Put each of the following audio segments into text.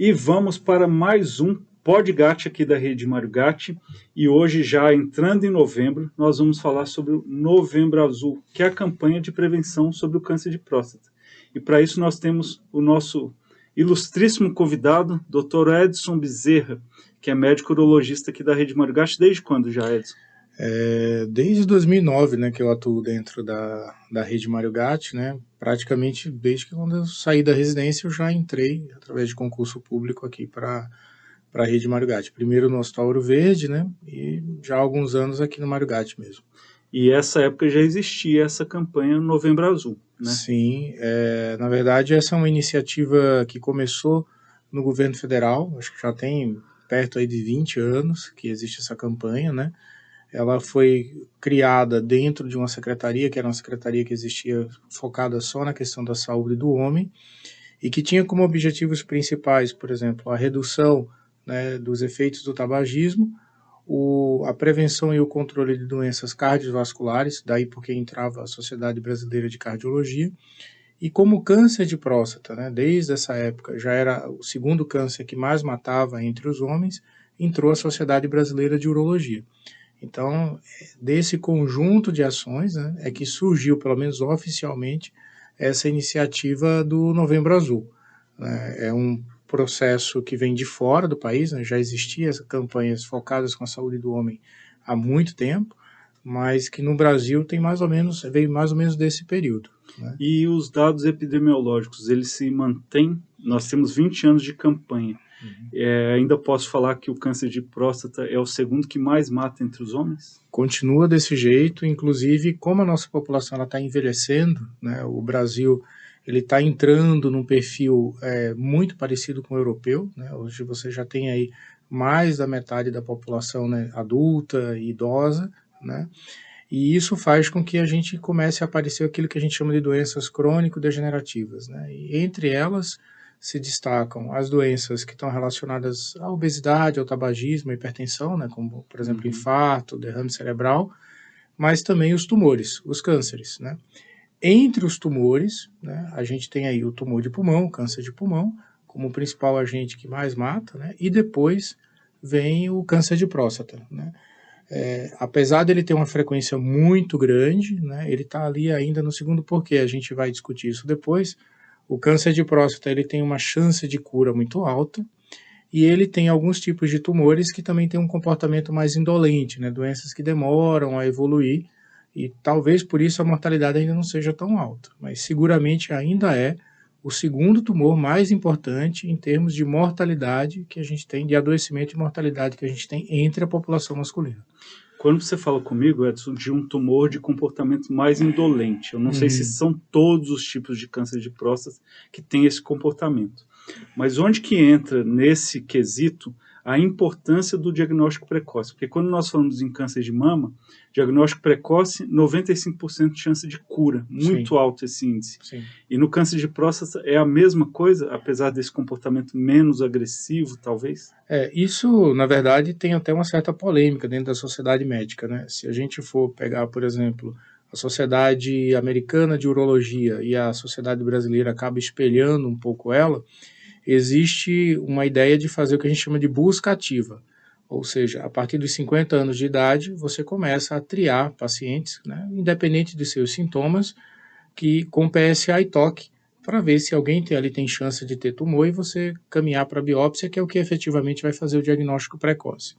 E vamos para mais um Podgate aqui da Rede Mário Gatti. E hoje, já entrando em novembro, nós vamos falar sobre o Novembro Azul, que é a campanha de prevenção sobre o câncer de próstata. E para isso nós temos o nosso ilustríssimo convidado, Dr. Edson Bezerra, que é médico urologista aqui da Rede Mário Gatti. Desde quando já, Edson? Desde 2009, né, que eu atuo dentro da Rede Mário Gatti, né, praticamente desde que quando eu saí da residência eu já entrei através de concurso público aqui para a Rede Mário Gatti. Primeiro no Hospital Ouro Verde, né, e já há alguns anos aqui no Mário Gatti mesmo. E essa época já existia essa campanha Novembro Azul, né? Sim, na verdade essa é uma iniciativa que começou no governo federal, acho que já tem perto aí de 20 anos que existe essa campanha, né. Ela foi criada dentro de uma secretaria, que era uma secretaria que existia focada só na questão da saúde do homem, e que tinha como objetivos principais, por exemplo, a redução, né, dos efeitos do tabagismo, a prevenção e o controle de doenças cardiovasculares, daí porque entrava a Sociedade Brasileira de Cardiologia, e como câncer de próstata, né, desde essa época já era o segundo câncer que mais matava entre os homens, entrou a Sociedade Brasileira de Urologia. Então, desse conjunto de ações, né, é que surgiu, pelo menos oficialmente, essa iniciativa do Novembro Azul. É um processo que vem de fora do país, né, já existiam campanhas focadas com a saúde do homem há muito tempo, mas que no Brasil veio mais ou menos desse período, né? E os dados epidemiológicos, eles se mantêm? Nós temos 20 anos de campanha. Ainda posso falar que o câncer de próstata é o segundo que mais mata entre os homens? Continua desse jeito, inclusive como a nossa população está envelhecendo, né, o Brasil está entrando num perfil muito parecido com o europeu, né, hoje você já tem aí mais da metade da população, né, adulta e idosa, né, e isso faz com que a gente comece a aparecer aquilo que a gente chama de doenças crônico-degenerativas, né, e entre elas se destacam as doenças que estão relacionadas à obesidade, ao tabagismo, à hipertensão, né, como, por exemplo, infarto, derrame cerebral, mas também os tumores, os cânceres, né. Entre os tumores, né, a gente tem aí o tumor de pulmão, o câncer de pulmão, como o principal agente que mais mata, né, e depois vem o câncer de próstata, né. Apesar dele ter uma frequência muito grande, né, ele está ali ainda no segundo porquê, a gente vai discutir isso depois. O câncer de próstata ele tem uma chance de cura muito alta e ele tem alguns tipos de tumores que também têm um comportamento mais indolente, né, doenças que demoram a evoluir e talvez por isso a mortalidade ainda não seja tão alta, mas seguramente ainda é o segundo tumor mais importante em termos de mortalidade que a gente tem, de adoecimento e mortalidade que a gente tem entre a população masculina. Quando você fala comigo, Edson, de um tumor de comportamento mais indolente, eu não sei se são todos os tipos de câncer de próstata que têm esse comportamento. Mas onde que entra nesse quesito a importância do diagnóstico precoce? Porque quando nós falamos em câncer de mama, diagnóstico precoce, 95% de chance de cura, muito alto esse índice. Sim. E no câncer de próstata é a mesma coisa, apesar desse comportamento menos agressivo, talvez? Isso, na verdade, tem até uma certa polêmica dentro da sociedade médica, né? Se a gente for pegar, por exemplo, a Sociedade Americana de Urologia e a Sociedade Brasileira acaba espelhando um pouco ela, existe uma ideia de fazer o que a gente chama de busca ativa. Ou seja, a partir dos 50 anos de idade, você começa a triar pacientes, né, independente de seus sintomas, que com PSA e TOC, para ver se alguém ali tem chance de ter tumor e você caminhar para a biópsia, que é o que efetivamente vai fazer o diagnóstico precoce.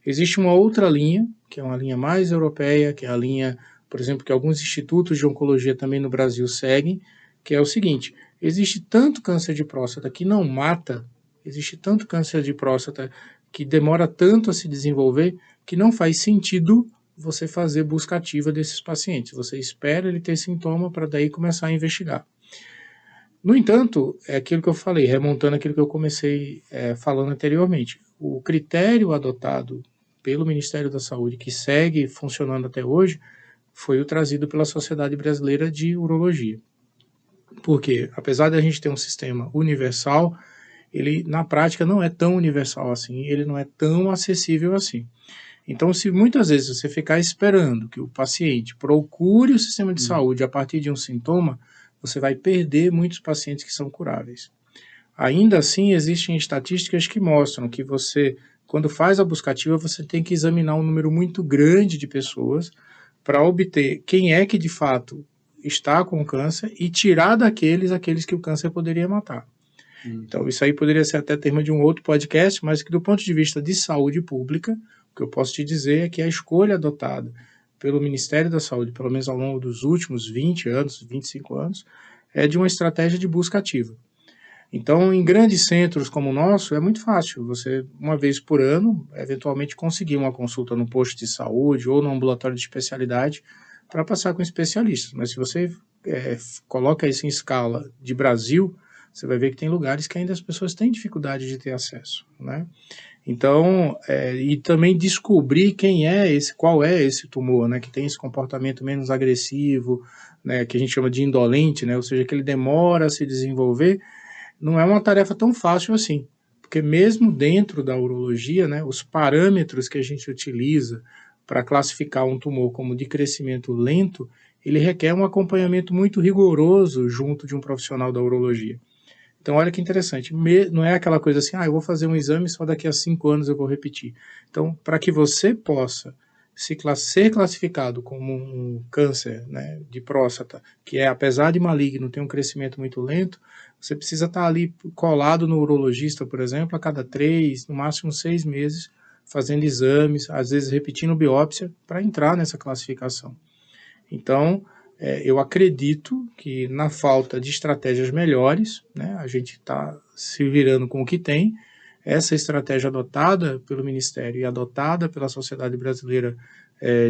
Existe uma outra linha, que é uma linha mais europeia, que é a linha, por exemplo, que alguns institutos de oncologia também no Brasil seguem, que é o seguinte: existe tanto câncer de próstata que não mata, existe tanto câncer de próstata que demora tanto a se desenvolver, que não faz sentido você fazer busca ativa desses pacientes. Você espera ele ter sintoma para daí começar a investigar. No entanto, é aquilo que eu falei, remontando aquilo que eu comecei falando anteriormente. O critério adotado pelo Ministério da Saúde, que segue funcionando até hoje, foi o trazido pela Sociedade Brasileira de Urologia. Porque, apesar de a gente ter um sistema universal, ele na prática não é tão universal assim, ele não é tão acessível assim. Então, se muitas vezes você ficar esperando que o paciente procure o sistema de saúde a partir de um sintoma, você vai perder muitos pacientes que são curáveis. Ainda assim, existem estatísticas que mostram que você, quando faz a busca ativa, você tem que examinar um número muito grande de pessoas para obter quem é que de fato está com câncer e tirar aqueles que o câncer poderia matar. Então, isso aí poderia ser até tema de um outro podcast, mas que do ponto de vista de saúde pública, o que eu posso te dizer é que a escolha adotada pelo Ministério da Saúde, pelo menos ao longo dos últimos 20 anos, 25 anos, é de uma estratégia de busca ativa. Então, em grandes centros como o nosso, é muito fácil. Você, uma vez por ano, eventualmente conseguir uma consulta no posto de saúde ou no ambulatório de especialidade para passar com especialistas. Mas se você coloca isso em escala de Brasil, você vai ver que tem lugares que ainda as pessoas têm dificuldade de ter acesso, né? Então, e também descobrir qual é esse tumor, né, que tem esse comportamento menos agressivo, né, que a gente chama de indolente, né, ou seja, que ele demora a se desenvolver, não é uma tarefa tão fácil assim, porque mesmo dentro da urologia, né, os parâmetros que a gente utiliza para classificar um tumor como de crescimento lento, ele requer um acompanhamento muito rigoroso junto de um profissional da urologia. Então, olha que interessante, não é aquela coisa assim, eu vou fazer um exame só daqui a 5 anos eu vou repetir. Então, para que você possa ser classificado como um câncer, né, de próstata, que apesar de maligno, tem um crescimento muito lento, você precisa estar ali colado no urologista, por exemplo, a cada 3, no máximo 6 meses, fazendo exames, às vezes repetindo biópsia, para entrar nessa classificação. Então, eu acredito que na falta de estratégias melhores, né, a gente está se virando com o que tem, essa estratégia adotada pelo Ministério e adotada pela Sociedade Brasileira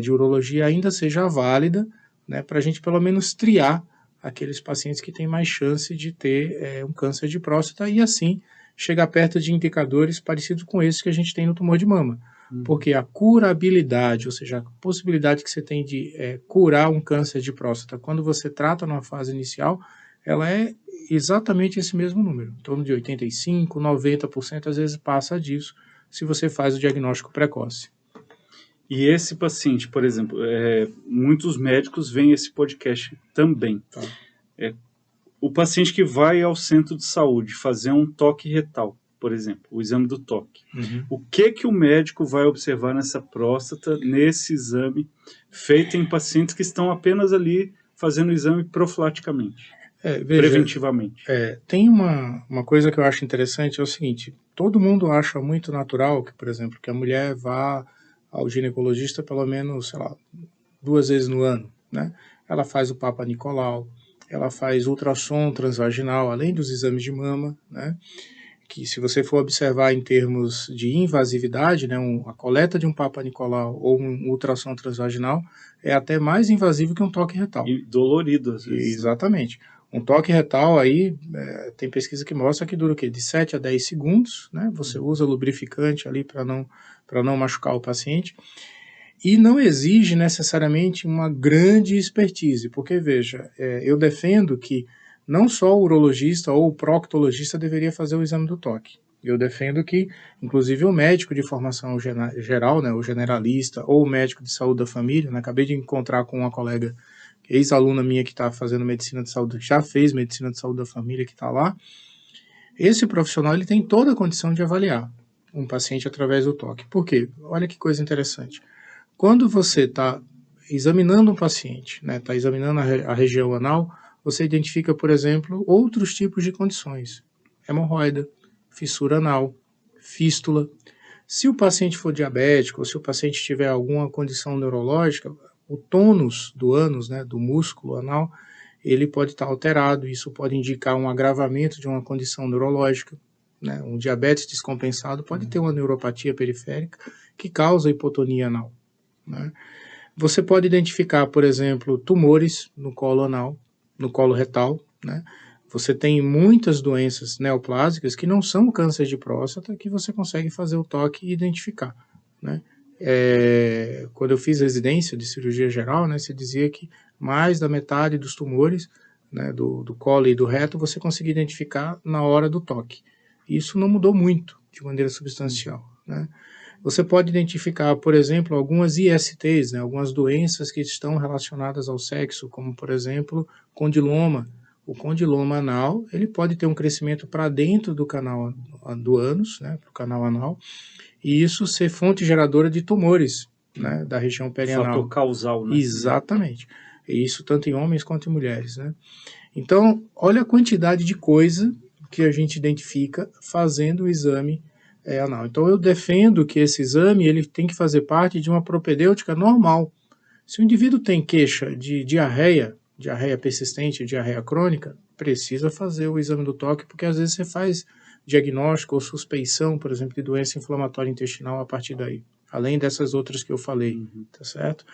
de Urologia ainda seja válida, né, para a gente pelo menos triar aqueles pacientes que têm mais chance de ter um câncer de próstata e assim chegar perto de indicadores parecidos com esses que a gente tem no tumor de mama. Porque a curabilidade, ou seja, a possibilidade que você tem de curar um câncer de próstata quando você trata numa fase inicial, ela é exatamente esse mesmo número, em torno de 85%, 90%, às vezes passa disso, se você faz o diagnóstico precoce. E esse paciente, por exemplo, muitos médicos veem esse podcast também. Tá. O paciente que vai ao centro de saúde fazer um toque retal, por exemplo, o exame do toque. O que o médico vai observar nessa próstata, nesse exame, feito em pacientes que estão apenas ali fazendo o exame profilaticamente, preventivamente? Tem uma coisa que eu acho interessante, é o seguinte, todo mundo acha muito natural que, por exemplo, que a mulher vá ao ginecologista pelo menos, 2 vezes no ano, né? Ela faz o Papa Nicolau, ela faz ultrassom transvaginal, além dos exames de mama, né? Que se você for observar em termos de invasividade, né, a coleta de um Papa Nicolau ou um ultrassom transvaginal é até mais invasivo que um toque retal. E dolorido, às vezes. Exatamente. Um toque retal aí, tem pesquisa que mostra que dura o quê? De 7 a 10 segundos, né? Você usa lubrificante ali para não machucar o paciente. E não exige necessariamente uma grande expertise, porque, veja, eu defendo que não só o urologista ou o proctologista deveria fazer o exame do toque. Eu defendo que, inclusive, o médico de formação geral, né, o generalista, ou o médico de saúde da família, né, acabei de encontrar com uma colega, ex-aluna minha que está fazendo medicina de saúde, já fez medicina de saúde da família, que está lá. Esse profissional ele tem toda a condição de avaliar um paciente através do toque. Por quê? Olha que coisa interessante. Quando você está examinando um paciente, né, está examinando a região anal, você identifica, por exemplo, outros tipos de condições. Hemorroida, fissura anal, fístula. Se o paciente for diabético, ou se o paciente tiver alguma condição neurológica, o tônus do ânus, né, do músculo anal, ele pode estar alterado. Isso pode indicar um agravamento de uma condição neurológica. Né? Um diabetes descompensado pode ter uma neuropatia periférica que causa hipotonia anal. Né? Você pode identificar, por exemplo, tumores no colo anal, no colo retal, né? Você tem muitas doenças neoplásicas que não são câncer de próstata que você consegue fazer o toque e identificar, né? Quando eu fiz residência de cirurgia geral, né, se dizia que mais da metade dos tumores, né, do colo e do reto você conseguia identificar na hora do toque. Isso não mudou muito de maneira substancial, né? Você pode identificar, por exemplo, algumas ISTs, né, algumas doenças que estão relacionadas ao sexo, como, por exemplo, condiloma, O condiloma anal, ele pode ter um crescimento para dentro do canal do ânus, né, para o canal anal, e isso ser fonte geradora de tumores, né, da região perianal. Fator causal, né? Exatamente. E isso tanto em homens quanto em mulheres, né? Então, olha a quantidade de coisa que a gente identifica fazendo o exame anal. Então, eu defendo que esse exame ele tem que fazer parte de uma propedêutica normal. Se o indivíduo tem queixa de diarreia persistente, diarreia crônica, precisa fazer o exame do toque, porque às vezes você faz diagnóstico ou suspeição, por exemplo, de doença inflamatória intestinal a partir daí, além dessas outras que eu falei, tá certo?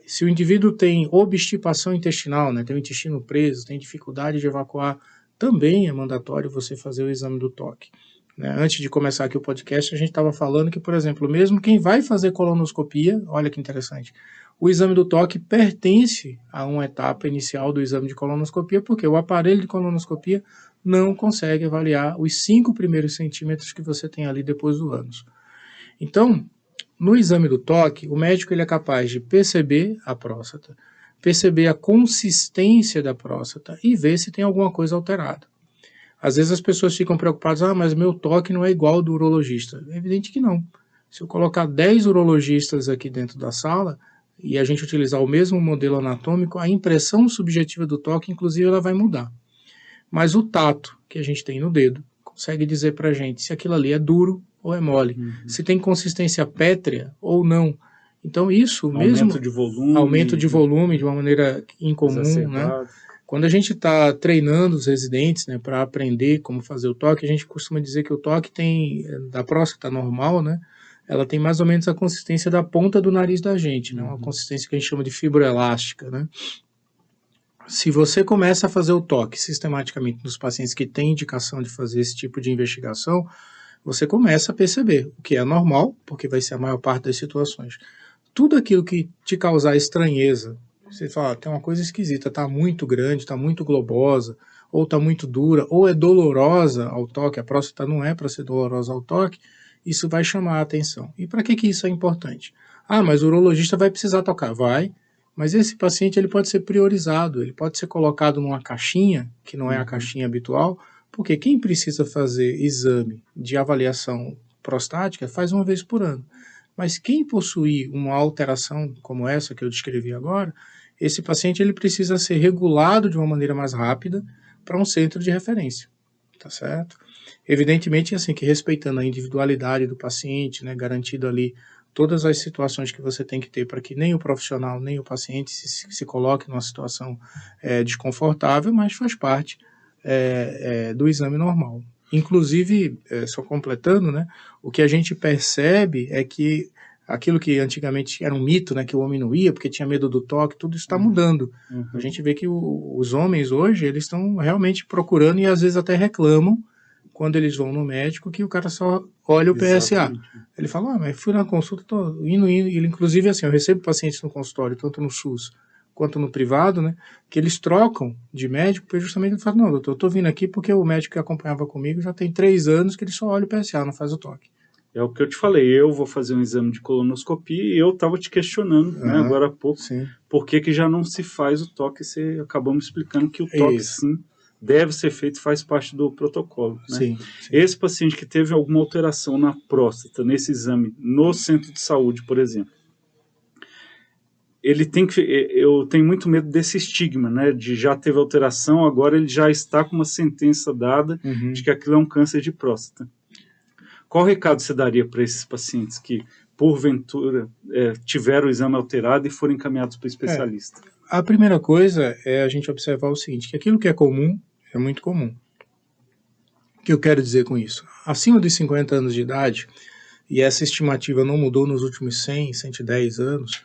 Se o indivíduo tem obstipação intestinal, né, tem o intestino preso, tem dificuldade de evacuar, também é mandatório você fazer o exame do toque. Né? Antes de começar aqui o podcast, a gente estava falando que, por exemplo, mesmo quem vai fazer colonoscopia, olha que interessante, o exame do toque pertence a uma etapa inicial do exame de colonoscopia, porque o aparelho de colonoscopia não consegue avaliar os 5 primeiros centímetros que você tem ali depois do ânus. Então, no exame do toque, o médico ele é capaz de perceber a próstata, perceber a consistência da próstata e ver se tem alguma coisa alterada. Às vezes as pessoas ficam preocupadas, mas meu toque não é igual ao do urologista. É evidente que não. Se eu colocar 10 urologistas aqui dentro da sala e a gente utilizar o mesmo modelo anatômico, a impressão subjetiva do toque, inclusive, ela vai mudar. Mas o tato que a gente tem no dedo consegue dizer pra gente se aquilo ali é duro ou é mole, se tem consistência pétrea ou não. Então isso mesmo... Aumento de volume de uma maneira incomum, né? Quando a gente está treinando os residentes, né, para aprender como fazer o toque, a gente costuma dizer que o toque tem, da próstata normal, né, ela tem mais ou menos a consistência da ponta do nariz da gente, né, uma consistência que a gente chama de fibroelástica, né. Se você começa a fazer o toque sistematicamente nos pacientes que têm indicação de fazer esse tipo de investigação, você começa a perceber o que é normal, porque vai ser a maior parte das situações. Tudo aquilo que te causar estranheza, você fala, tem uma coisa esquisita, está muito grande, está muito globosa, ou está muito dura, ou é dolorosa ao toque, a próstata não é para ser dolorosa ao toque, isso vai chamar a atenção. E para que isso é importante? Mas o urologista vai precisar tocar. Vai, mas esse paciente ele pode ser priorizado, ele pode ser colocado numa caixinha, que não é a caixinha habitual, porque quem precisa fazer exame de avaliação prostática faz uma vez por ano. Mas quem possui uma alteração como essa que eu descrevi agora, esse paciente ele precisa ser regulado de uma maneira mais rápida para um centro de referência, tá certo? Evidentemente, assim, que respeitando a individualidade do paciente, né, garantido ali todas as situações que você tem que ter para que nem o profissional, nem o paciente se coloque numa situação desconfortável, mas faz parte do exame normal. Inclusive, só completando, né, o que a gente percebe é que aquilo que antigamente era um mito, né, que o homem não ia porque tinha medo do toque, tudo isso está mudando. A gente vê que os homens hoje, eles estão realmente procurando e às vezes até reclamam quando eles vão no médico que o cara só olha o PSA. Exatamente. Ele fala, mas fui na consulta, tô indo. Ele, inclusive, assim, eu recebo pacientes no consultório, tanto no SUS quanto no privado, né, que eles trocam de médico, porque justamente ele fala, não, doutor, eu tô vindo aqui porque o médico que acompanhava comigo já tem 3 anos que ele só olha o PSA, não faz o toque. É o que eu te falei, eu vou fazer um exame de colonoscopia e eu estava te questionando, né, agora há pouco, por que já não se faz o toque, você acabou me explicando que o toque, sim, deve ser feito, faz parte do protocolo. Né? Sim. Esse paciente que teve alguma alteração na próstata, nesse exame, no centro de saúde, por exemplo, ele tem que, eu tenho muito medo desse estigma, né, de já teve alteração, agora ele já está com uma sentença dada de que aquilo é um câncer de próstata. Qual recado você daria para esses pacientes que, porventura, tiveram o exame alterado e foram encaminhados para o especialista? A primeira coisa é a gente observar o seguinte, que aquilo que é comum é muito comum. O que eu quero dizer com isso? Acima dos 50 anos de idade, e essa estimativa não mudou nos últimos 100, 110 anos,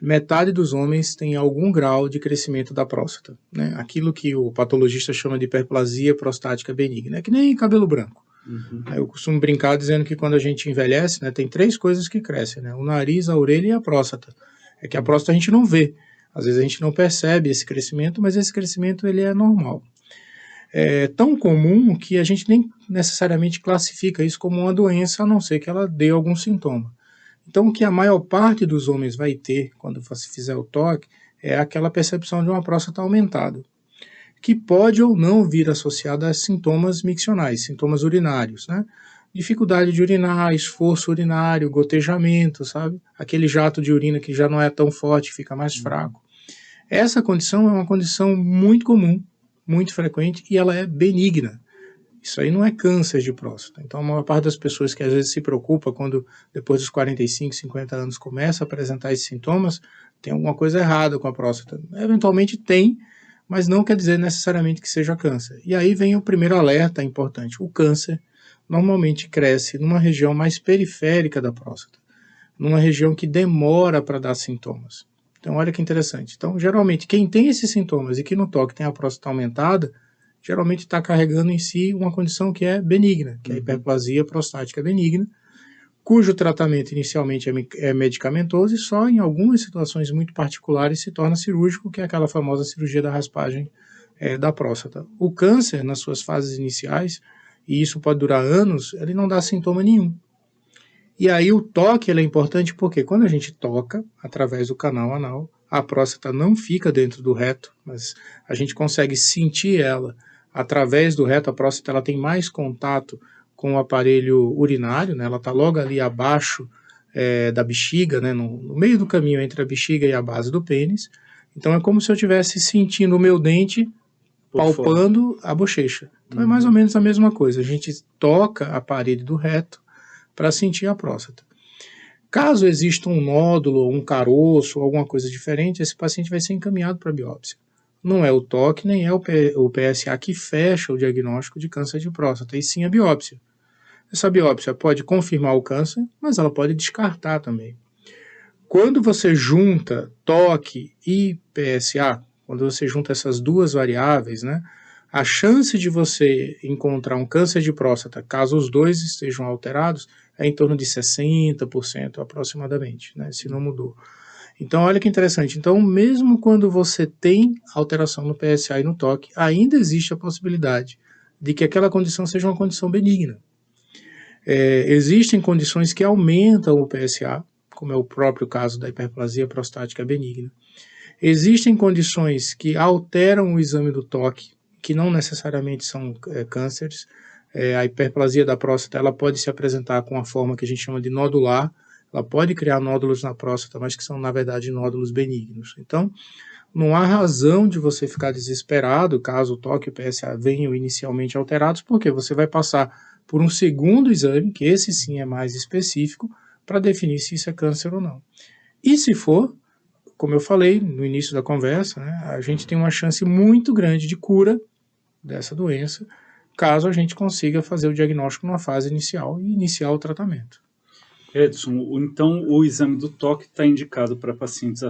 metade dos homens tem algum grau de crescimento da próstata. Né? Aquilo que o patologista chama de hiperplasia prostática benigna, é que nem cabelo branco. Eu costumo brincar dizendo que quando a gente envelhece, né, tem 3 coisas que crescem, né? O nariz, a orelha e a próstata. É que a próstata a gente não vê. Às vezes a gente não percebe esse crescimento, mas esse crescimento ele é normal. É tão comum que a gente nem necessariamente classifica isso como uma doença, a não ser que ela dê algum sintoma. Então, o que a maior parte dos homens vai ter quando você fizer o toque é aquela percepção de uma próstata aumentada. que pode ou não vir associada a sintomas miccionais, sintomas urinários, né? Dificuldade de urinar, esforço urinário, gotejamento, sabe? Aquele jato de urina que já não é tão forte, fica mais fraco. Essa condição é uma condição muito comum, muito frequente, e ela é benigna. Isso aí não é câncer de próstata. Então, a maior parte das pessoas que às vezes se preocupa quando depois dos 45, 50 anos começa a apresentar esses sintomas, tem alguma coisa errada com a próstata. Eventualmente tem, mas não quer dizer necessariamente que seja câncer. E aí vem o primeiro alerta importante. O câncer normalmente cresce numa região mais periférica da próstata, numa região que demora para dar sintomas. Então, olha que interessante. Então, geralmente, quem tem esses sintomas e que no toque tem a próstata aumentada, geralmente está carregando em si uma condição que é benigna, que é a hiperplasia prostática benigna, cujo tratamento inicialmente é medicamentoso e só em algumas situações muito particulares se torna cirúrgico, que é aquela famosa cirurgia da raspagem da próstata. O câncer, nas suas fases iniciais, e isso pode durar anos, ele não dá sintoma nenhum. E aí o toque ele é importante porque quando a gente toca através do canal anal, a próstata não fica dentro do reto, mas a gente consegue sentir ela através do reto. A próstata ela tem mais contato com o aparelho urinário, né? Ela está logo ali abaixo da bexiga, né? No meio do caminho entre a bexiga e a base do pênis. Então é como se eu estivesse sentindo o meu dente palpando a bochecha. Então é mais ou menos a mesma coisa. A gente toca a parede do reto para sentir a próstata. Caso exista um nódulo, um caroço, alguma coisa diferente, esse paciente vai ser encaminhado para biópsia. Não é o toque, nem é o PSA que fecha o diagnóstico de câncer de próstata, e sim a biópsia. Essa biópsia pode confirmar o câncer, mas ela pode descartar também. Quando você junta toque e PSA, quando você junta essas duas variáveis, né, a chance de você encontrar um câncer de próstata, caso os dois estejam alterados, é em torno de 60% aproximadamente, né, se não mudou. Então, olha que interessante. Então, mesmo quando você tem alteração no PSA e no toque, ainda existe a possibilidade de que aquela condição seja uma condição benigna. Existem condições que aumentam o PSA, como é o próprio caso da hiperplasia prostática benigna. Existem condições que alteram o exame do toque, que não necessariamente são cânceres. A hiperplasia da próstata ela pode se apresentar com uma forma que a gente chama de nodular. Ela pode criar nódulos na próstata, mas que são, na verdade, nódulos benignos. Então, não há razão de você ficar desesperado caso o toque e o PSA venham inicialmente alterados, porque você vai passar por um segundo exame, que esse sim é mais específico, para definir se isso é câncer ou não. E se for, como eu falei no início da conversa, né, a gente tem uma chance muito grande de cura dessa doença, caso a gente consiga fazer o diagnóstico numa fase inicial e iniciar o tratamento. Edson, então o exame do toque está indicado para pacientes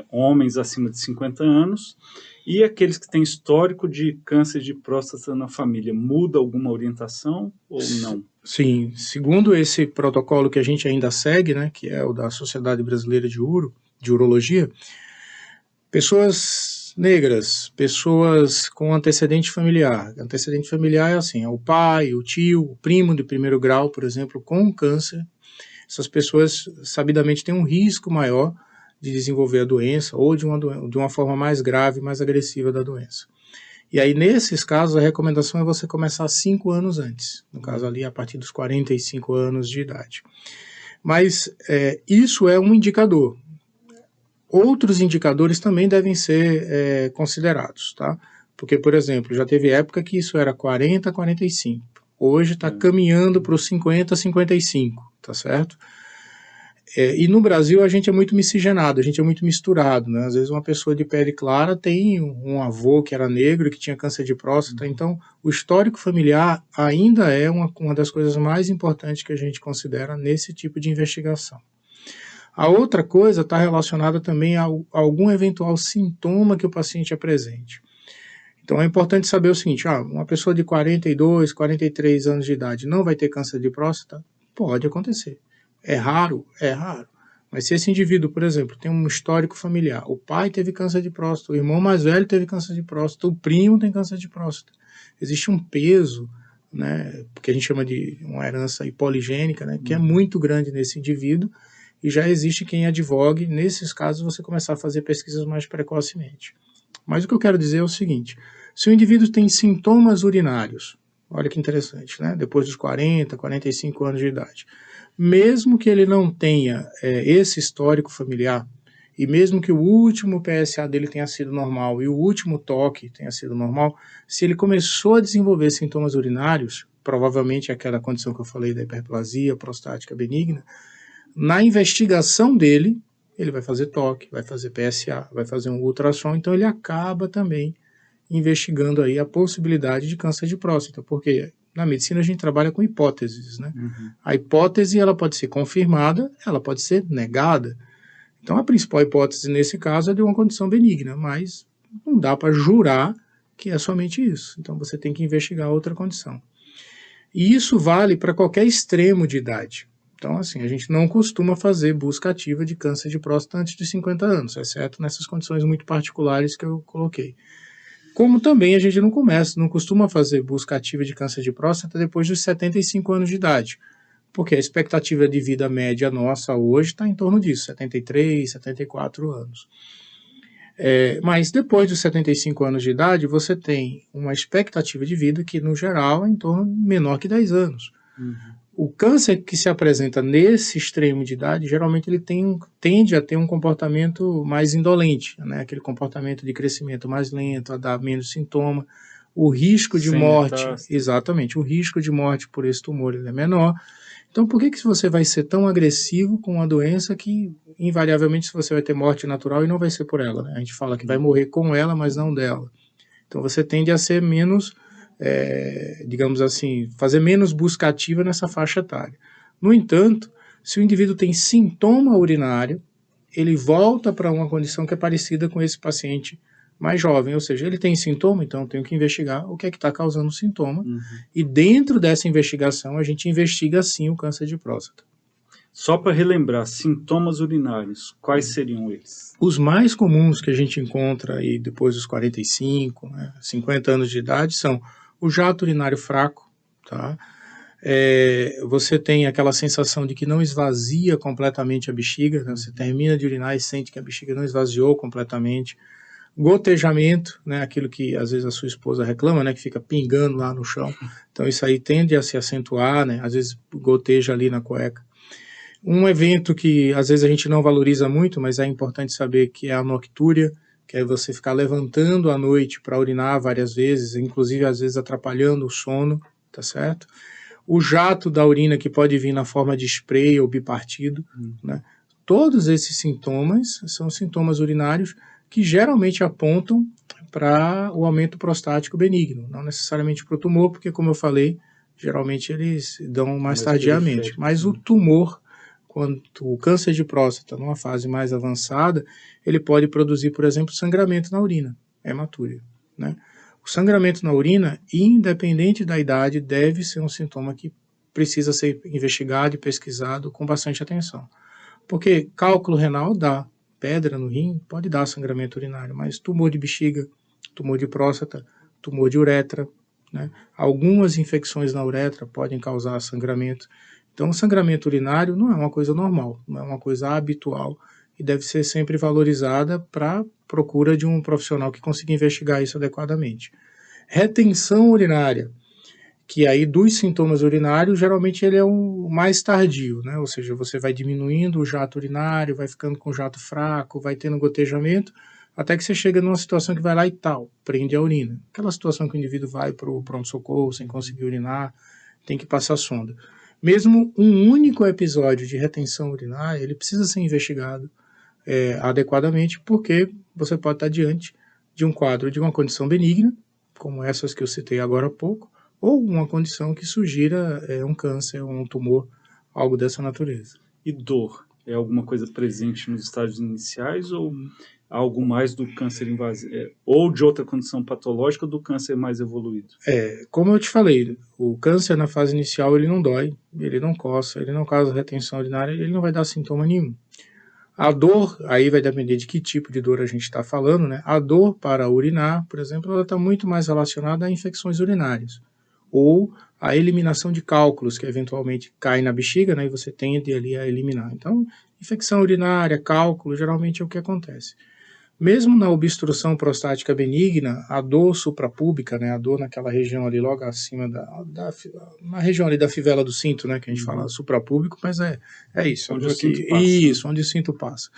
homens acima de 50 anos e aqueles que têm histórico de câncer de próstata na família. Muda alguma orientação ou não? Sim, segundo esse protocolo que a gente ainda segue, né, que é o da Sociedade Brasileira de Urologia, pessoas negras, pessoas com antecedente familiar. Antecedente familiar é assim, é o pai, o tio, o primo de primeiro grau, por exemplo, com câncer. Essas pessoas, sabidamente, têm um risco maior de desenvolver a doença ou de uma forma mais grave, mais agressiva da doença. E aí, nesses casos, a recomendação é você começar 5 anos antes, no caso ali, a partir dos 45 anos de idade. Mas isso é um indicador. Outros indicadores também devem ser considerados, tá? Porque, por exemplo, já teve época que isso era 40, 45. Hoje está caminhando para os 50, 55, tá certo? E no Brasil a gente é muito miscigenado, a gente é muito misturado, né? Às vezes uma pessoa de pele clara tem um avô que era negro e que tinha câncer de próstata, então o histórico familiar ainda é uma das coisas mais importantes que a gente considera nesse tipo de investigação. A outra coisa está relacionada também a algum eventual sintoma que o paciente apresente. Então é importante saber o seguinte, uma pessoa de 42, 43 anos de idade não vai ter câncer de próstata? Pode acontecer. É raro? É raro. Mas se esse indivíduo, por exemplo, tem um histórico familiar, o pai teve câncer de próstata, o irmão mais velho teve câncer de próstata, o primo tem câncer de próstata. Existe um peso, né, que a gente chama de uma herança hipoligênica, né, que é muito grande nesse indivíduo, e já existe quem advogue, nesses casos, você começar a fazer pesquisas mais precocemente. Mas o que eu quero dizer é o seguinte, Se o indivíduo tem sintomas urinários, olha que interessante, né? Depois dos 40, 45 anos de idade, mesmo que ele não tenha esse histórico familiar, e mesmo que o último PSA dele tenha sido normal e o último toque tenha sido normal, se ele começou a desenvolver sintomas urinários, provavelmente aquela condição que eu falei da hiperplasia prostática benigna, na investigação dele, ele vai fazer toque, vai fazer PSA, vai fazer um ultrassom, então ele acaba também investigando aí a possibilidade de câncer de próstata, porque na medicina a gente trabalha com hipóteses, né? A hipótese, ela pode ser confirmada, ela pode ser negada. Então a principal hipótese nesse caso é de uma condição benigna, mas não dá para jurar que é somente isso. Então você tem que investigar outra condição. E isso vale para qualquer extremo de idade. Então, assim, a gente não costuma fazer busca ativa de câncer de próstata antes de 50 anos, exceto nessas condições muito particulares que eu coloquei. Como também a gente não costuma fazer busca ativa de câncer de próstata depois dos 75 anos de idade, porque a expectativa de vida média nossa hoje está em torno disso, 73, 74 anos. Mas depois dos 75 anos de idade, você tem uma expectativa de vida que, no geral, é em torno menor que 10 anos. O câncer que se apresenta nesse extremo de idade, geralmente ele tende a ter um comportamento mais indolente, né? Aquele comportamento de crescimento mais lento, a dar menos sintoma. O risco de morte, exatamente, o risco de morte por esse tumor ele é menor. Então, por que você vai ser tão agressivo com uma doença que, invariavelmente, você vai ter morte natural e não vai ser por ela, né? A gente fala que vai morrer com ela, mas não dela. Então, você tende a ser menos, digamos assim, fazer menos busca ativa nessa faixa etária. No entanto, se o indivíduo tem sintoma urinário, ele volta para uma condição que é parecida com esse paciente mais jovem, ou seja, ele tem sintoma, então eu tenho que investigar o que é que está causando o sintoma, e dentro dessa investigação a gente investiga sim o câncer de próstata. Só para relembrar, sintomas urinários, quais seriam eles? Os mais comuns que a gente encontra aí depois dos 45, 50 anos de idade são o jato urinário fraco, tá? Você tem aquela sensação de que não esvazia completamente a bexiga, né? Você termina de urinar e sente que a bexiga não esvaziou completamente. Gotejamento, né, aquilo que às vezes a sua esposa reclama, né, que fica pingando lá no chão. Então isso aí tende a se acentuar, né, às vezes goteja ali na cueca. Um evento que às vezes a gente não valoriza muito, mas é importante saber, que é a noctúria, que é você ficar levantando à noite para urinar várias vezes, inclusive às vezes atrapalhando o sono, tá certo? O jato da urina, que pode vir na forma de spray ou bipartido, né? Todos esses sintomas são sintomas urinários que geralmente apontam para o aumento prostático benigno, não necessariamente para o tumor, porque, como eu falei, geralmente eles dão mais tardiamente. Mas o tumor, quando o câncer de próstata, numa fase mais avançada, ele pode produzir, por exemplo, sangramento na urina, hematúria, né? O sangramento na urina, independente da idade, deve ser um sintoma que precisa ser investigado e pesquisado com bastante atenção. Porque cálculo renal dá, pedra no rim pode dar sangramento urinário, mas tumor de bexiga, tumor de próstata, tumor de uretra, né? Algumas infecções na uretra podem causar sangramento. Então, o sangramento urinário não é uma coisa normal, não é uma coisa habitual e deve ser sempre valorizada para procura de um profissional que consiga investigar isso adequadamente. Retenção urinária, que aí dos sintomas urinários, geralmente ele é o mais tardio, né? Ou seja, você vai diminuindo o jato urinário, vai ficando com o jato fraco, vai tendo gotejamento, até que você chega numa situação que vai lá e tal, prende a urina. Aquela situação que o indivíduo vai para o pronto-socorro sem conseguir urinar, tem que passar sonda. Mesmo um único episódio de retenção urinária, ele precisa ser investigado adequadamente, porque você pode estar diante de um quadro de uma condição benigna, como essas que eu citei agora há pouco, ou uma condição que sugira um câncer, um tumor, algo dessa natureza. E dor? É alguma coisa presente nos estágios iniciais ou algo mais do câncer invasivo? Ou de outra condição patológica do câncer mais evoluído? Como eu te falei, o câncer na fase inicial ele não dói, ele não coça, ele não causa retenção urinária, ele não vai dar sintoma nenhum. A dor, aí vai depender de que tipo de dor a gente está falando, né? A dor para urinar, por exemplo, ela está muito mais relacionada a infecções urinárias, ou a eliminação de cálculos que eventualmente caem na bexiga, né, e você tende ali a eliminar. Então, infecção urinária, cálculo, geralmente é o que acontece. Mesmo na obstrução prostática benigna, a dor suprapúbica, né, a dor naquela região ali logo acima na região ali da fivela do cinto, né, que a gente fala suprapúbico, mas é isso. Onde A o dor aqui, cinto passa. isso, onde o cinto passa.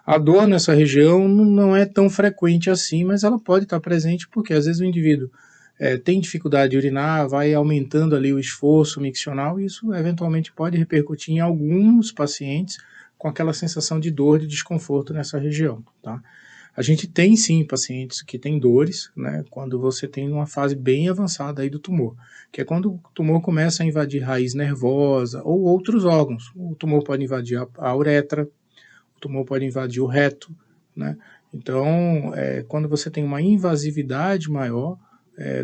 A dor nessa região não é tão frequente assim, mas ela pode estar presente porque às vezes o indivíduo tem dificuldade de urinar, vai aumentando ali o esforço miccional e isso eventualmente pode repercutir em alguns pacientes com aquela sensação de dor, de desconforto nessa região, tá? A gente tem sim pacientes que têm dores, né, quando você tem uma fase bem avançada aí do tumor, que é quando o tumor começa a invadir raiz nervosa ou outros órgãos. O tumor pode invadir a uretra, o tumor pode invadir o reto, né? Então, quando você tem uma invasividade maior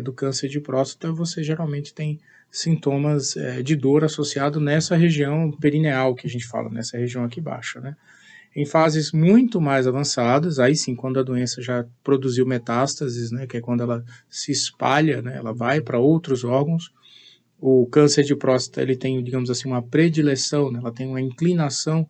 do câncer de próstata, você geralmente tem sintomas de dor associado nessa região perineal que a gente fala, nessa região aqui baixa, né? Em fases muito mais avançadas, aí sim, quando a doença já produziu metástases, né, que é quando ela se espalha, né, ela vai para outros órgãos. O câncer de próstata, ele tem, digamos assim, uma predileção, né, ela tem uma inclinação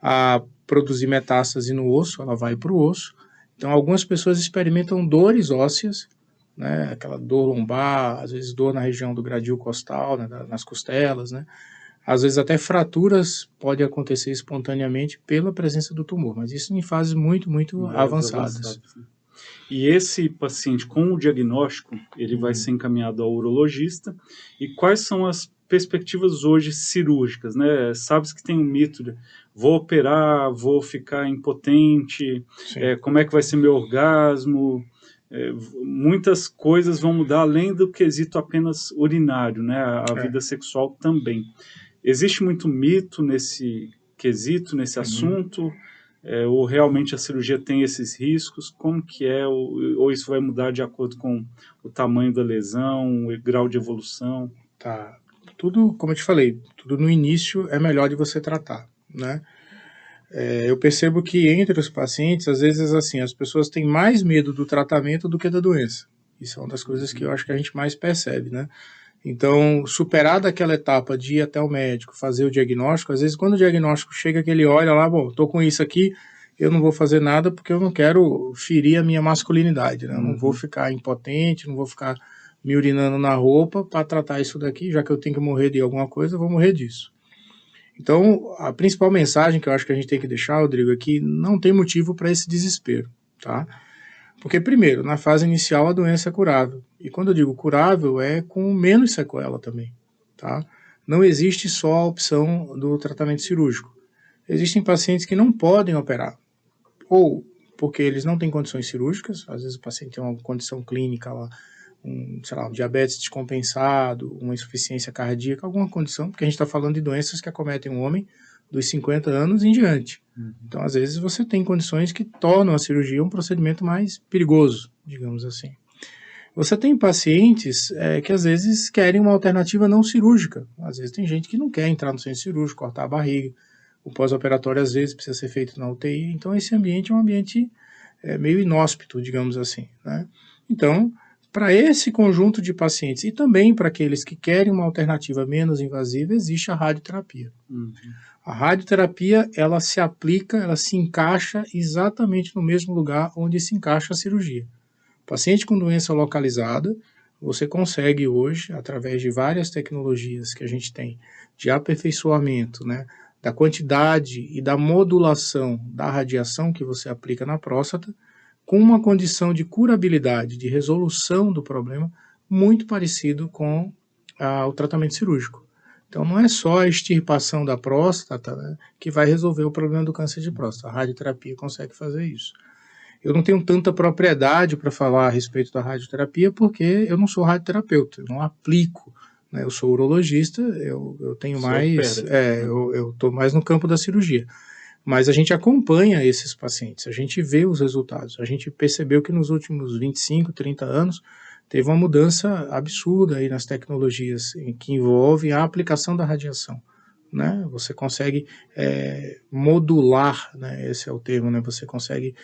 a produzir metástase no osso, ela vai para o osso. Então, algumas pessoas experimentam dores ósseas, né, aquela dor lombar, às vezes dor na região do gradil costal, né, nas costelas, né. Às vezes até fraturas podem acontecer espontaneamente pela presença do tumor, mas isso em fases muito, muito avançadas. Né? E esse paciente com o diagnóstico, ele vai ser encaminhado ao urologista. E quais são as perspectivas hoje cirúrgicas, né? Sabe-se que tem um mito de vou operar, vou ficar impotente, como é que vai ser meu orgasmo? Muitas coisas vão mudar além do quesito apenas urinário, né? A vida sexual também. Existe muito mito nesse quesito, nesse assunto? Ou realmente a cirurgia tem esses riscos? Como que é? Ou isso vai mudar de acordo com o tamanho da lesão, o grau de evolução? Tá. Tudo, como eu te falei, tudo no início é melhor de você tratar, né? Eu percebo que entre os pacientes, às vezes, assim, as pessoas têm mais medo do tratamento do que da doença. Isso é uma das coisas que eu acho que a gente mais percebe, né? Então, superada aquela etapa de ir até o médico, fazer o diagnóstico, às vezes quando o diagnóstico chega que ele olha lá, bom, tô com isso aqui, eu não vou fazer nada porque eu não quero ferir a minha masculinidade, né? Eu não vou ficar impotente, não vou ficar me urinando na roupa para tratar isso daqui, já que eu tenho que morrer de alguma coisa, eu vou morrer disso. Então, a principal mensagem que eu acho que a gente tem que deixar, Rodrigo, é que não tem motivo para esse desespero, tá? Porque, primeiro, na fase inicial a doença é curável. E quando eu digo curável, é com menos sequela também, tá? Não existe só a opção do tratamento cirúrgico. Existem pacientes que não podem operar. Ou porque eles não têm condições cirúrgicas, às vezes o paciente tem uma condição clínica lá, um diabetes descompensado, uma insuficiência cardíaca, alguma condição, porque a gente está falando de doenças que acometem um homem dos 50 anos em diante. Então, às vezes, você tem condições que tornam a cirurgia um procedimento mais perigoso, digamos assim. Você tem pacientes que, às vezes, querem uma alternativa não cirúrgica. Às vezes, tem gente que não quer entrar no centro cirúrgico, cortar a barriga. O pós-operatório, às vezes, precisa ser feito na UTI. Então, esse ambiente é um ambiente meio inóspito, digamos assim, né? Então, para esse conjunto de pacientes e também para aqueles que querem uma alternativa menos invasiva, existe a radioterapia. A radioterapia, ela se aplica, ela se encaixa exatamente no mesmo lugar onde se encaixa a cirurgia. Paciente com doença localizada, você consegue hoje, através de várias tecnologias que a gente tem de aperfeiçoamento, né, da quantidade e da modulação da radiação que você aplica na próstata, com uma condição de curabilidade, de resolução do problema, muito parecido com o tratamento cirúrgico. Então, não é só a extirpação da próstata, né, que vai resolver o problema do câncer de próstata. A radioterapia consegue fazer isso. Eu não tenho tanta propriedade para falar a respeito da radioterapia, porque eu não sou radioterapeuta, eu não aplico, né, eu sou urologista, eu tenho mais, eu estou mais no campo da cirurgia. Mas a gente acompanha esses pacientes, a gente vê os resultados. A gente percebeu que nos últimos 25, 30 anos teve uma mudança absurda aí nas tecnologias que envolvem a aplicação da radiação, né? Você consegue modular, né? Esse é o termo, né? Você consegue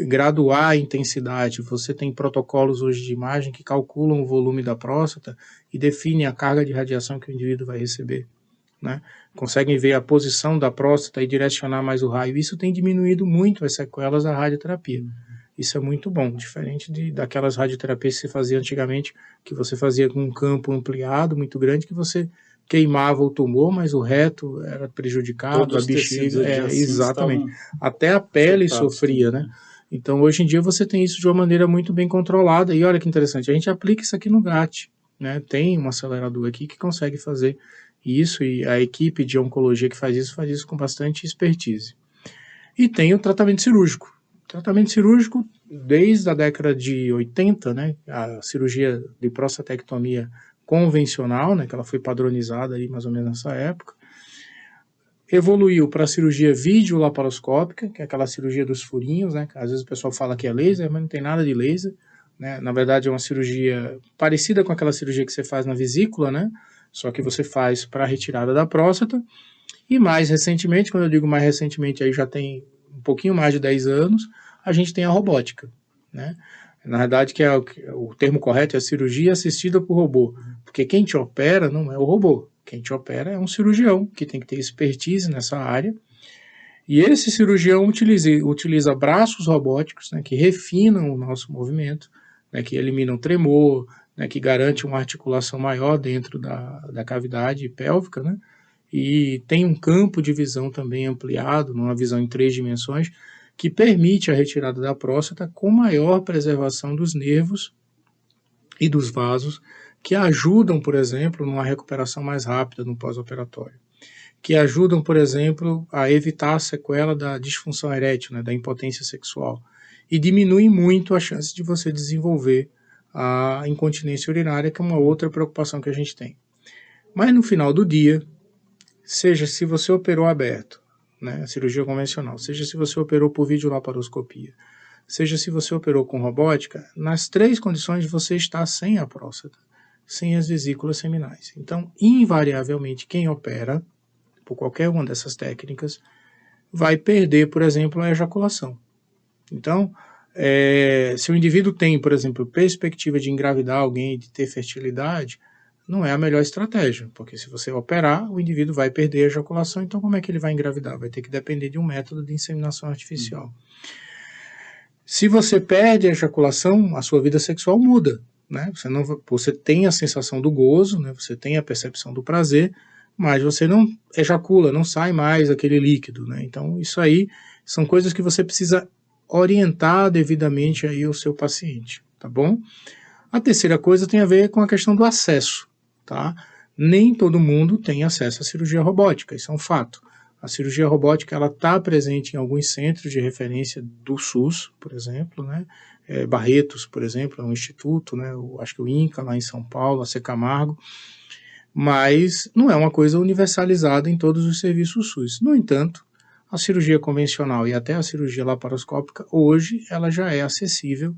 graduar a intensidade. Você tem protocolos hoje de imagem que calculam o volume da próstata e definem a carga de radiação que o indivíduo vai receber né? Conseguem ver a posição da próstata e direcionar mais o raio. Isso tem diminuído muito as sequelas da radioterapia. Isso é muito bom, diferente daquelas radioterapias que se fazia antigamente, que você fazia com um campo ampliado muito grande, que você queimava o tumor, mas o reto era prejudicado, Todos a os tecidos bexiga, adjacentes exatamente. estavam Até a pele afetados sofria, também, né? Então, hoje em dia, você tem isso de uma maneira muito bem controlada. E olha que interessante, a gente aplica isso aqui no GAT, né? Tem um acelerador aqui que consegue fazer isso, e a equipe de oncologia que faz isso com bastante expertise. E tem o tratamento cirúrgico. O tratamento cirúrgico, desde a década de 80, né? A cirurgia de prostatectomia convencional, né? Que ela foi padronizada aí mais ou menos nessa época. Evoluiu para a cirurgia videolaparoscópica, que é aquela cirurgia dos furinhos, né? Às vezes o pessoal fala que é laser, mas não tem nada de laser, né? Na verdade é uma cirurgia parecida com aquela cirurgia que você faz na vesícula, né? Só que você faz para a retirada da próstata. E mais recentemente, quando eu digo mais recentemente, aí já tem um pouquinho mais de 10 anos, a gente tem a robótica, né? Na verdade, o termo correto é cirurgia assistida por robô, porque quem te opera não é o robô. Quem te opera é um cirurgião, que tem que ter expertise nessa área. E esse cirurgião utiliza braços robóticos, né, que refinam o nosso movimento, né, que eliminam tremor, né, que garante uma articulação maior dentro da cavidade pélvica, né, e tem um campo de visão também ampliado, numa visão em 3 dimensões, que permite a retirada da próstata com maior preservação dos nervos e dos vasos, que ajudam, por exemplo, numa recuperação mais rápida no pós-operatório, que ajudam, por exemplo, a evitar a sequela da disfunção erétil, né, da impotência sexual, e diminuem muito a chance de você desenvolver a incontinência urinária, que é uma outra preocupação que a gente tem. Mas no final do dia, seja se você operou aberto, né, cirurgia convencional, seja se você operou por videolaparoscopia, seja se você operou com robótica, nas 3 condições você está sem a próstata, sem as vesículas seminais. Então, invariavelmente, quem opera por qualquer uma dessas técnicas vai perder, por exemplo, a ejaculação. Então, se o indivíduo tem, por exemplo, perspectiva de engravidar alguém, de ter fertilidade, não é a melhor estratégia, porque se você operar, o indivíduo vai perder a ejaculação, então como é que ele vai engravidar? Vai ter que depender de um método de inseminação artificial. Se você perde a ejaculação, a sua vida sexual muda, né? Você tem a sensação do gozo, né? Você tem a percepção do prazer, mas você não ejacula, não sai mais aquele líquido, né? Então, isso aí são coisas que você precisa orientar devidamente aí o seu paciente, tá bom? A terceira coisa tem a ver com a questão do acesso, tá? Nem todo mundo tem acesso à cirurgia robótica, isso é um fato. A cirurgia robótica ela está presente em alguns centros de referência do SUS, por exemplo, né? Barretos, por exemplo, é um instituto, né? Acho que o INCA lá em São Paulo, a Camargo, mas não é uma coisa universalizada em todos os serviços SUS. No entanto, a cirurgia convencional e até a cirurgia laparoscópica, hoje, ela já é acessível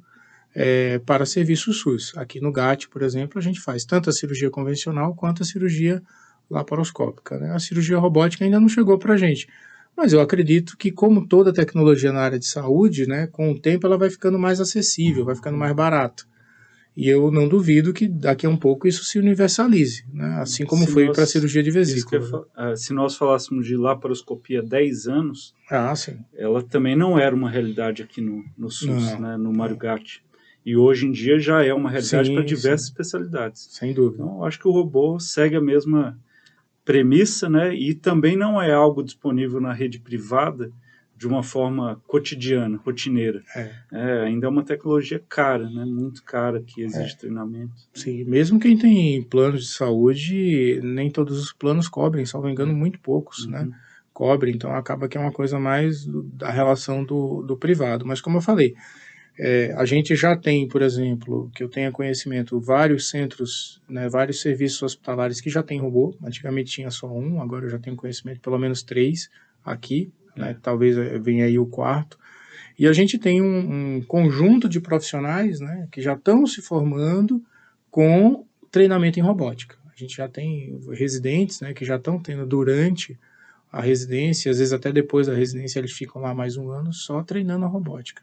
para serviços SUS. Aqui no GAT, por exemplo, a gente faz tanto a cirurgia convencional quanto a cirurgia laparoscópica, né? A cirurgia robótica ainda não chegou para a gente, mas eu acredito que, como toda tecnologia na área de saúde, né, com o tempo ela vai ficando mais acessível, vai ficando mais barato. E eu não duvido que daqui a um pouco isso se universalize, né? Assim como foi para a cirurgia de vesícula. Se nós falássemos de laparoscopia há 10 anos, sim. Ela também não era uma realidade aqui no SUS, né, no Mário Gatti. E hoje em dia já é uma realidade para diversas especialidades. Sem dúvida. Então, eu acho que o robô segue a mesma premissa, né, e também não é algo disponível na rede privada de uma forma cotidiana, rotineira. Ainda é uma tecnologia cara, né, muito cara, que exige treinamento. Sim, mesmo quem tem planos de saúde, nem todos os planos cobrem, salvo engano, muito poucos, né, cobrem, então acaba que é uma coisa mais da relação do privado. Mas como eu falei, a gente já tem, por exemplo, que eu tenha conhecimento, vários centros, né, vários serviços hospitalares que já tem robô. Antigamente tinha só um, agora eu já tenho conhecimento de pelo menos 3 aqui, né, talvez venha aí o 4º. E a gente tem um conjunto de profissionais, né, que já estão se formando com treinamento em robótica. A gente já tem residentes, né, que já estão tendo durante a residência, às vezes até depois da residência eles ficam lá mais um ano só treinando a robótica.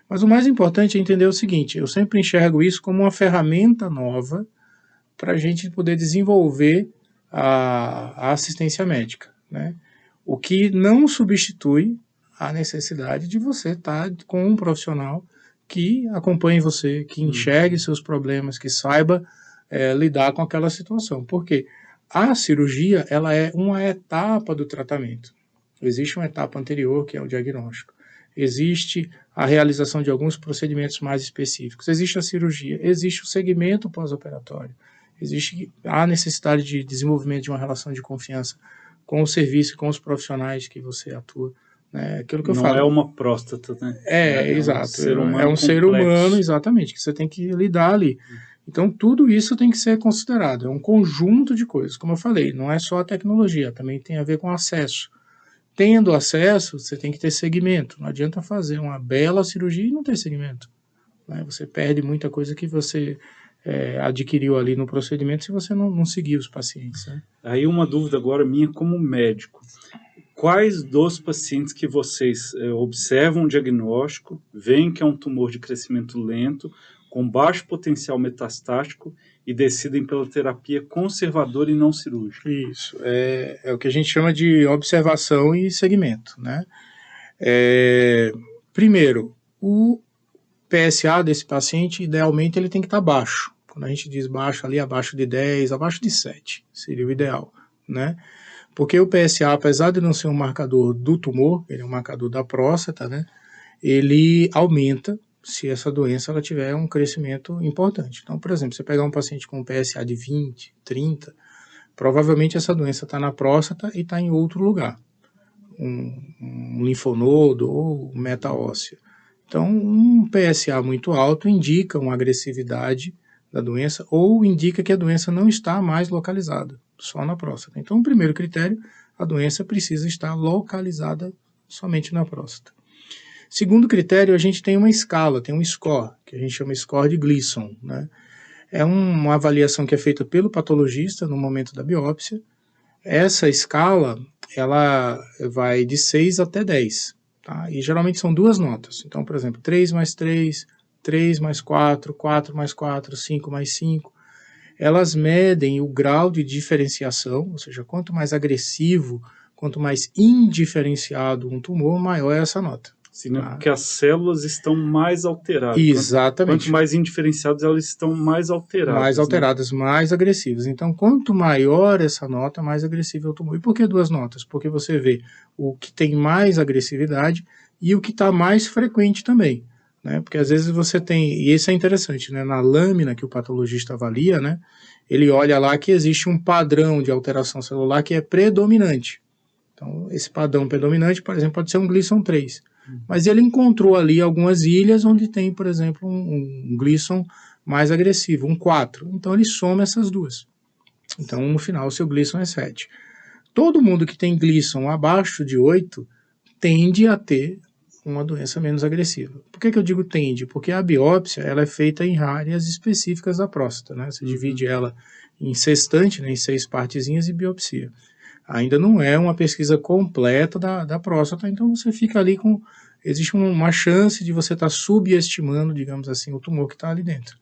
Mas o mais importante é entender o seguinte, eu sempre enxergo isso como uma ferramenta nova para a gente poder desenvolver a assistência médica, né? O que não substitui a necessidade de você estar com um profissional que acompanhe você, que enxergue seus problemas, que saiba lidar com aquela situação. Porque a cirurgia, ela é uma etapa do tratamento. Existe uma etapa anterior, que é o diagnóstico. Existe a realização de alguns procedimentos mais específicos. Existe a cirurgia, existe o segmento pós-operatório. Existe a necessidade de desenvolvimento de uma relação de confiança com o serviço e com os profissionais que você atua. Né? Aquilo que eu falo. Não é uma próstata, né? Exato. É um ser humano, exatamente, que você tem que lidar ali. Então, tudo isso tem que ser considerado. É um conjunto de coisas. Como eu falei, não é só a tecnologia, também tem a ver com acesso. Tendo acesso, você tem que ter segmento. Não adianta fazer uma bela cirurgia e não ter segmento. Né? Você perde muita coisa que você adquiriu ali no procedimento se você não seguir os pacientes. Né? Aí uma dúvida agora minha como médico. Quais dos pacientes que vocês observam o diagnóstico, veem que é um tumor de crescimento lento, com baixo potencial metastático e decidem pela terapia conservadora e não cirúrgica? Isso, é o que a gente chama de observação e segmento, né? Primeiro, o PSA desse paciente, idealmente, ele tem que estar baixo. Quando a gente diz baixo ali, abaixo de 10, abaixo de 7, seria o ideal, né? Porque o PSA, apesar de não ser um marcador do tumor, ele é um marcador da próstata, né? Ele aumenta se essa doença ela tiver um crescimento importante. Então, por exemplo, você pegar um paciente com um PSA de 20, 30, provavelmente essa doença está na próstata e está em outro lugar, um linfonodo ou meta-óssea. Então, um PSA muito alto indica uma agressividade da doença ou indica que a doença não está mais localizada, só na próstata. Então, o primeiro critério, a doença precisa estar localizada somente na próstata. Segundo critério, a gente tem uma escala, tem um score, que a gente chama score de Gleason, né? É uma avaliação que é feita pelo patologista no momento da biópsia. Essa escala, ela vai de 6 até 10, tá? E geralmente são duas notas. Então, por exemplo, 3 mais 3, 3 mais 4, 4 mais 4, 5 mais 5. Elas medem o grau de diferenciação, ou seja, quanto mais agressivo, quanto mais indiferenciado um tumor, maior é essa nota. Sim, né? Porque as células estão mais alteradas. Exatamente. Quanto mais indiferenciadas, elas estão mais alteradas. Mais alteradas, né? Mais agressivas. Então, quanto maior essa nota, mais agressivo é o tumor. E por que duas notas? Porque você vê o que tem mais agressividade e o que está mais frequente também. Né? Porque às vezes você tem, e isso é interessante, né? Na lâmina que o patologista avalia, né? Ele olha lá que existe um padrão de alteração celular que é predominante. Então, esse padrão predominante, por exemplo, pode ser um Gleason 3. Mas ele encontrou ali algumas ilhas onde tem, por exemplo, um Gleason mais agressivo, um 4. Então ele soma essas duas. Então no final o seu Gleason é 7. Todo mundo que tem Gleason abaixo de 8 tende a ter uma doença menos agressiva. Por que eu digo tende? Porque a biópsia ela é feita em áreas específicas da próstata. Né? Você divide ela em sextante, né, em 6 partezinhas e biopsia. Ainda não é uma pesquisa completa da próstata, então você fica ali com... Existe uma chance de você estar subestimando, digamos assim, o tumor que está ali dentro.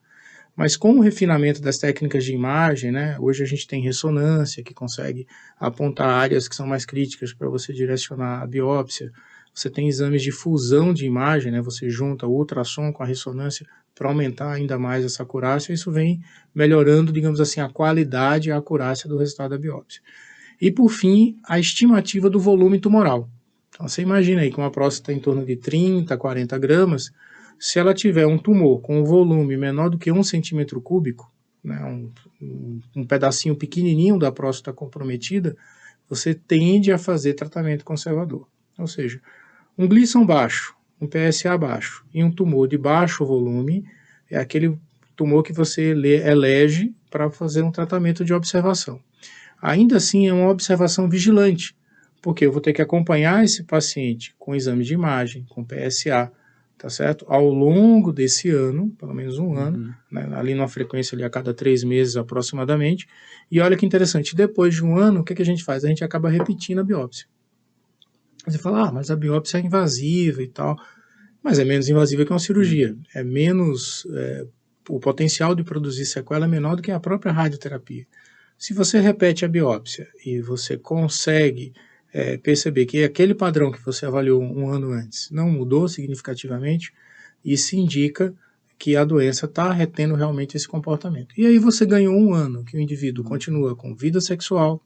Mas com o refinamento das técnicas de imagem, né, hoje a gente tem ressonância, que consegue apontar áreas que são mais críticas para você direcionar a biópsia. Você tem exames de fusão de imagem, né, você junta o ultrassom com a ressonância para aumentar ainda mais essa acurácia. Isso vem melhorando, digamos assim, a qualidade e a acurácia do resultado da biópsia. E, por fim, a estimativa do volume tumoral. Então, você imagina aí que uma próstata em torno de 30, 40 gramas, se ela tiver um tumor com um volume menor do que 1 centímetro cúbico, né, um pedacinho pequenininho da próstata comprometida, você tende a fazer tratamento conservador. Ou seja, um Gleason baixo, um PSA baixo e um tumor de baixo volume é aquele tumor que você elege para fazer um tratamento de observação. Ainda assim, é uma observação vigilante, porque eu vou ter que acompanhar esse paciente com exame de imagem, com PSA, tá certo? Ao longo desse ano, pelo menos um ano, né, ali numa frequência ali a cada 3 meses aproximadamente, e olha que interessante, depois de um ano, o que a gente faz? A gente acaba repetindo a biópsia. Você fala, mas a biópsia é invasiva e tal, mas é menos invasiva que uma cirurgia, é menos, o potencial de produzir sequela é menor do que a própria radioterapia. Se você repete a biópsia e você consegue perceber que aquele padrão que você avaliou um ano antes não mudou significativamente, isso indica que a doença está retendo realmente esse comportamento. E aí você ganhou um ano que o indivíduo continua com vida sexual,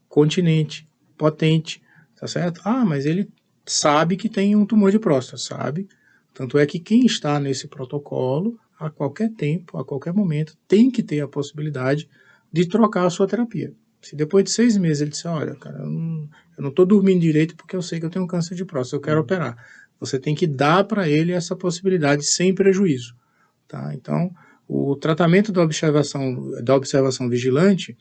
continente, potente, tá certo? Ah, mas ele sabe que tem um tumor de próstata, sabe? Tanto é que quem está nesse protocolo, a qualquer tempo, a qualquer momento, tem que ter a possibilidade de trocar a sua terapia. Se depois de 6 meses ele disser, olha, cara, eu não estou dormindo direito porque eu sei que eu tenho câncer de próstata, eu quero operar. Você tem que dar para ele essa possibilidade sem prejuízo. Tá? Então, o tratamento da observação vigilante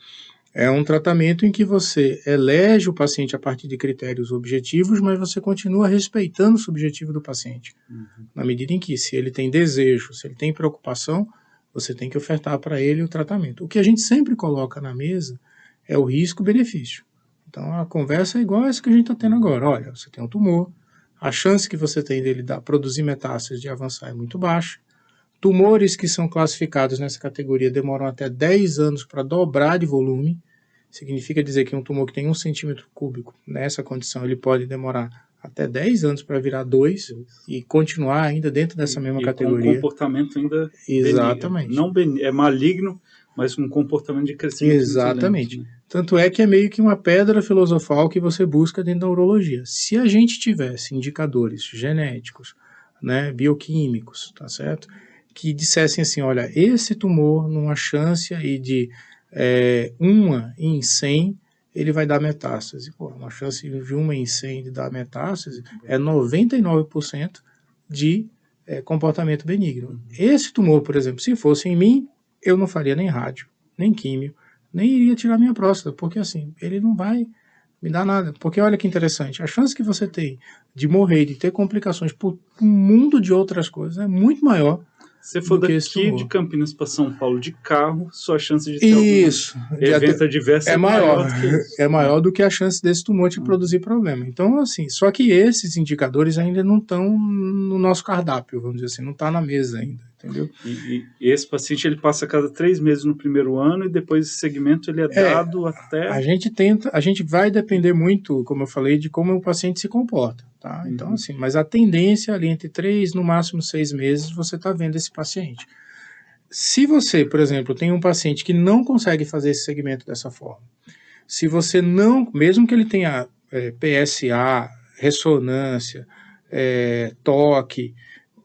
é um tratamento em que você elege o paciente a partir de critérios objetivos, mas você continua respeitando o subjetivo do paciente. Na medida em que, se ele tem desejo, se ele tem preocupação, você tem que ofertar para ele o tratamento. O que a gente sempre coloca na mesa é o risco-benefício. Então, a conversa é igual a essa que a gente está tendo agora. Olha, você tem um tumor, a chance que você tem dele produzir metástases de avançar é muito baixa. Tumores que são classificados nessa categoria demoram até 10 anos para dobrar de volume. Significa dizer que um tumor que tem 1 centímetro cúbico, nessa condição, ele pode demorar até 10 anos para virar 2 e continuar ainda dentro dessa mesma categoria. Com um comportamento ainda exatamente. Não é maligno, mas com um comportamento de crescimento. Exatamente. Lento, né? Tanto é que é meio que uma pedra filosofal que você busca dentro da urologia. Se a gente tivesse indicadores genéticos, né, bioquímicos, tá certo? Que dissessem assim, olha, esse tumor, numa chance aí de 1 em 100, ele vai dar metástase. Pô, uma chance de 1 em 100 de dar metástase é 99% de comportamento benigno. Esse tumor, por exemplo, se fosse em mim, eu não faria nem rádio, nem químio, nem iria tirar minha próstata, porque assim, ele não vai me dar nada. Porque olha que interessante, a chance que você tem de morrer, de ter complicações por um mundo de outras coisas é muito maior. Se for daqui de Campinas para São Paulo de carro, sua chance de ter algum evento adverso é maior do que isso. É maior do que a chance desse tumor te produzir problema. Então, assim, só que esses indicadores ainda não estão no nosso cardápio, vamos dizer assim, não está na mesa ainda, entendeu? E esse paciente, ele passa a cada 3 meses no primeiro ano e depois esse segmento ele é dado até... A gente vai depender muito, como eu falei, de como o paciente se comporta, tá? Então, assim, mas a tendência ali entre 3, no máximo 6 meses, você está vendo esse paciente. Se você, por exemplo, tem um paciente que não consegue fazer esse segmento dessa forma, se você não, mesmo que ele tenha PSA, ressonância, toque,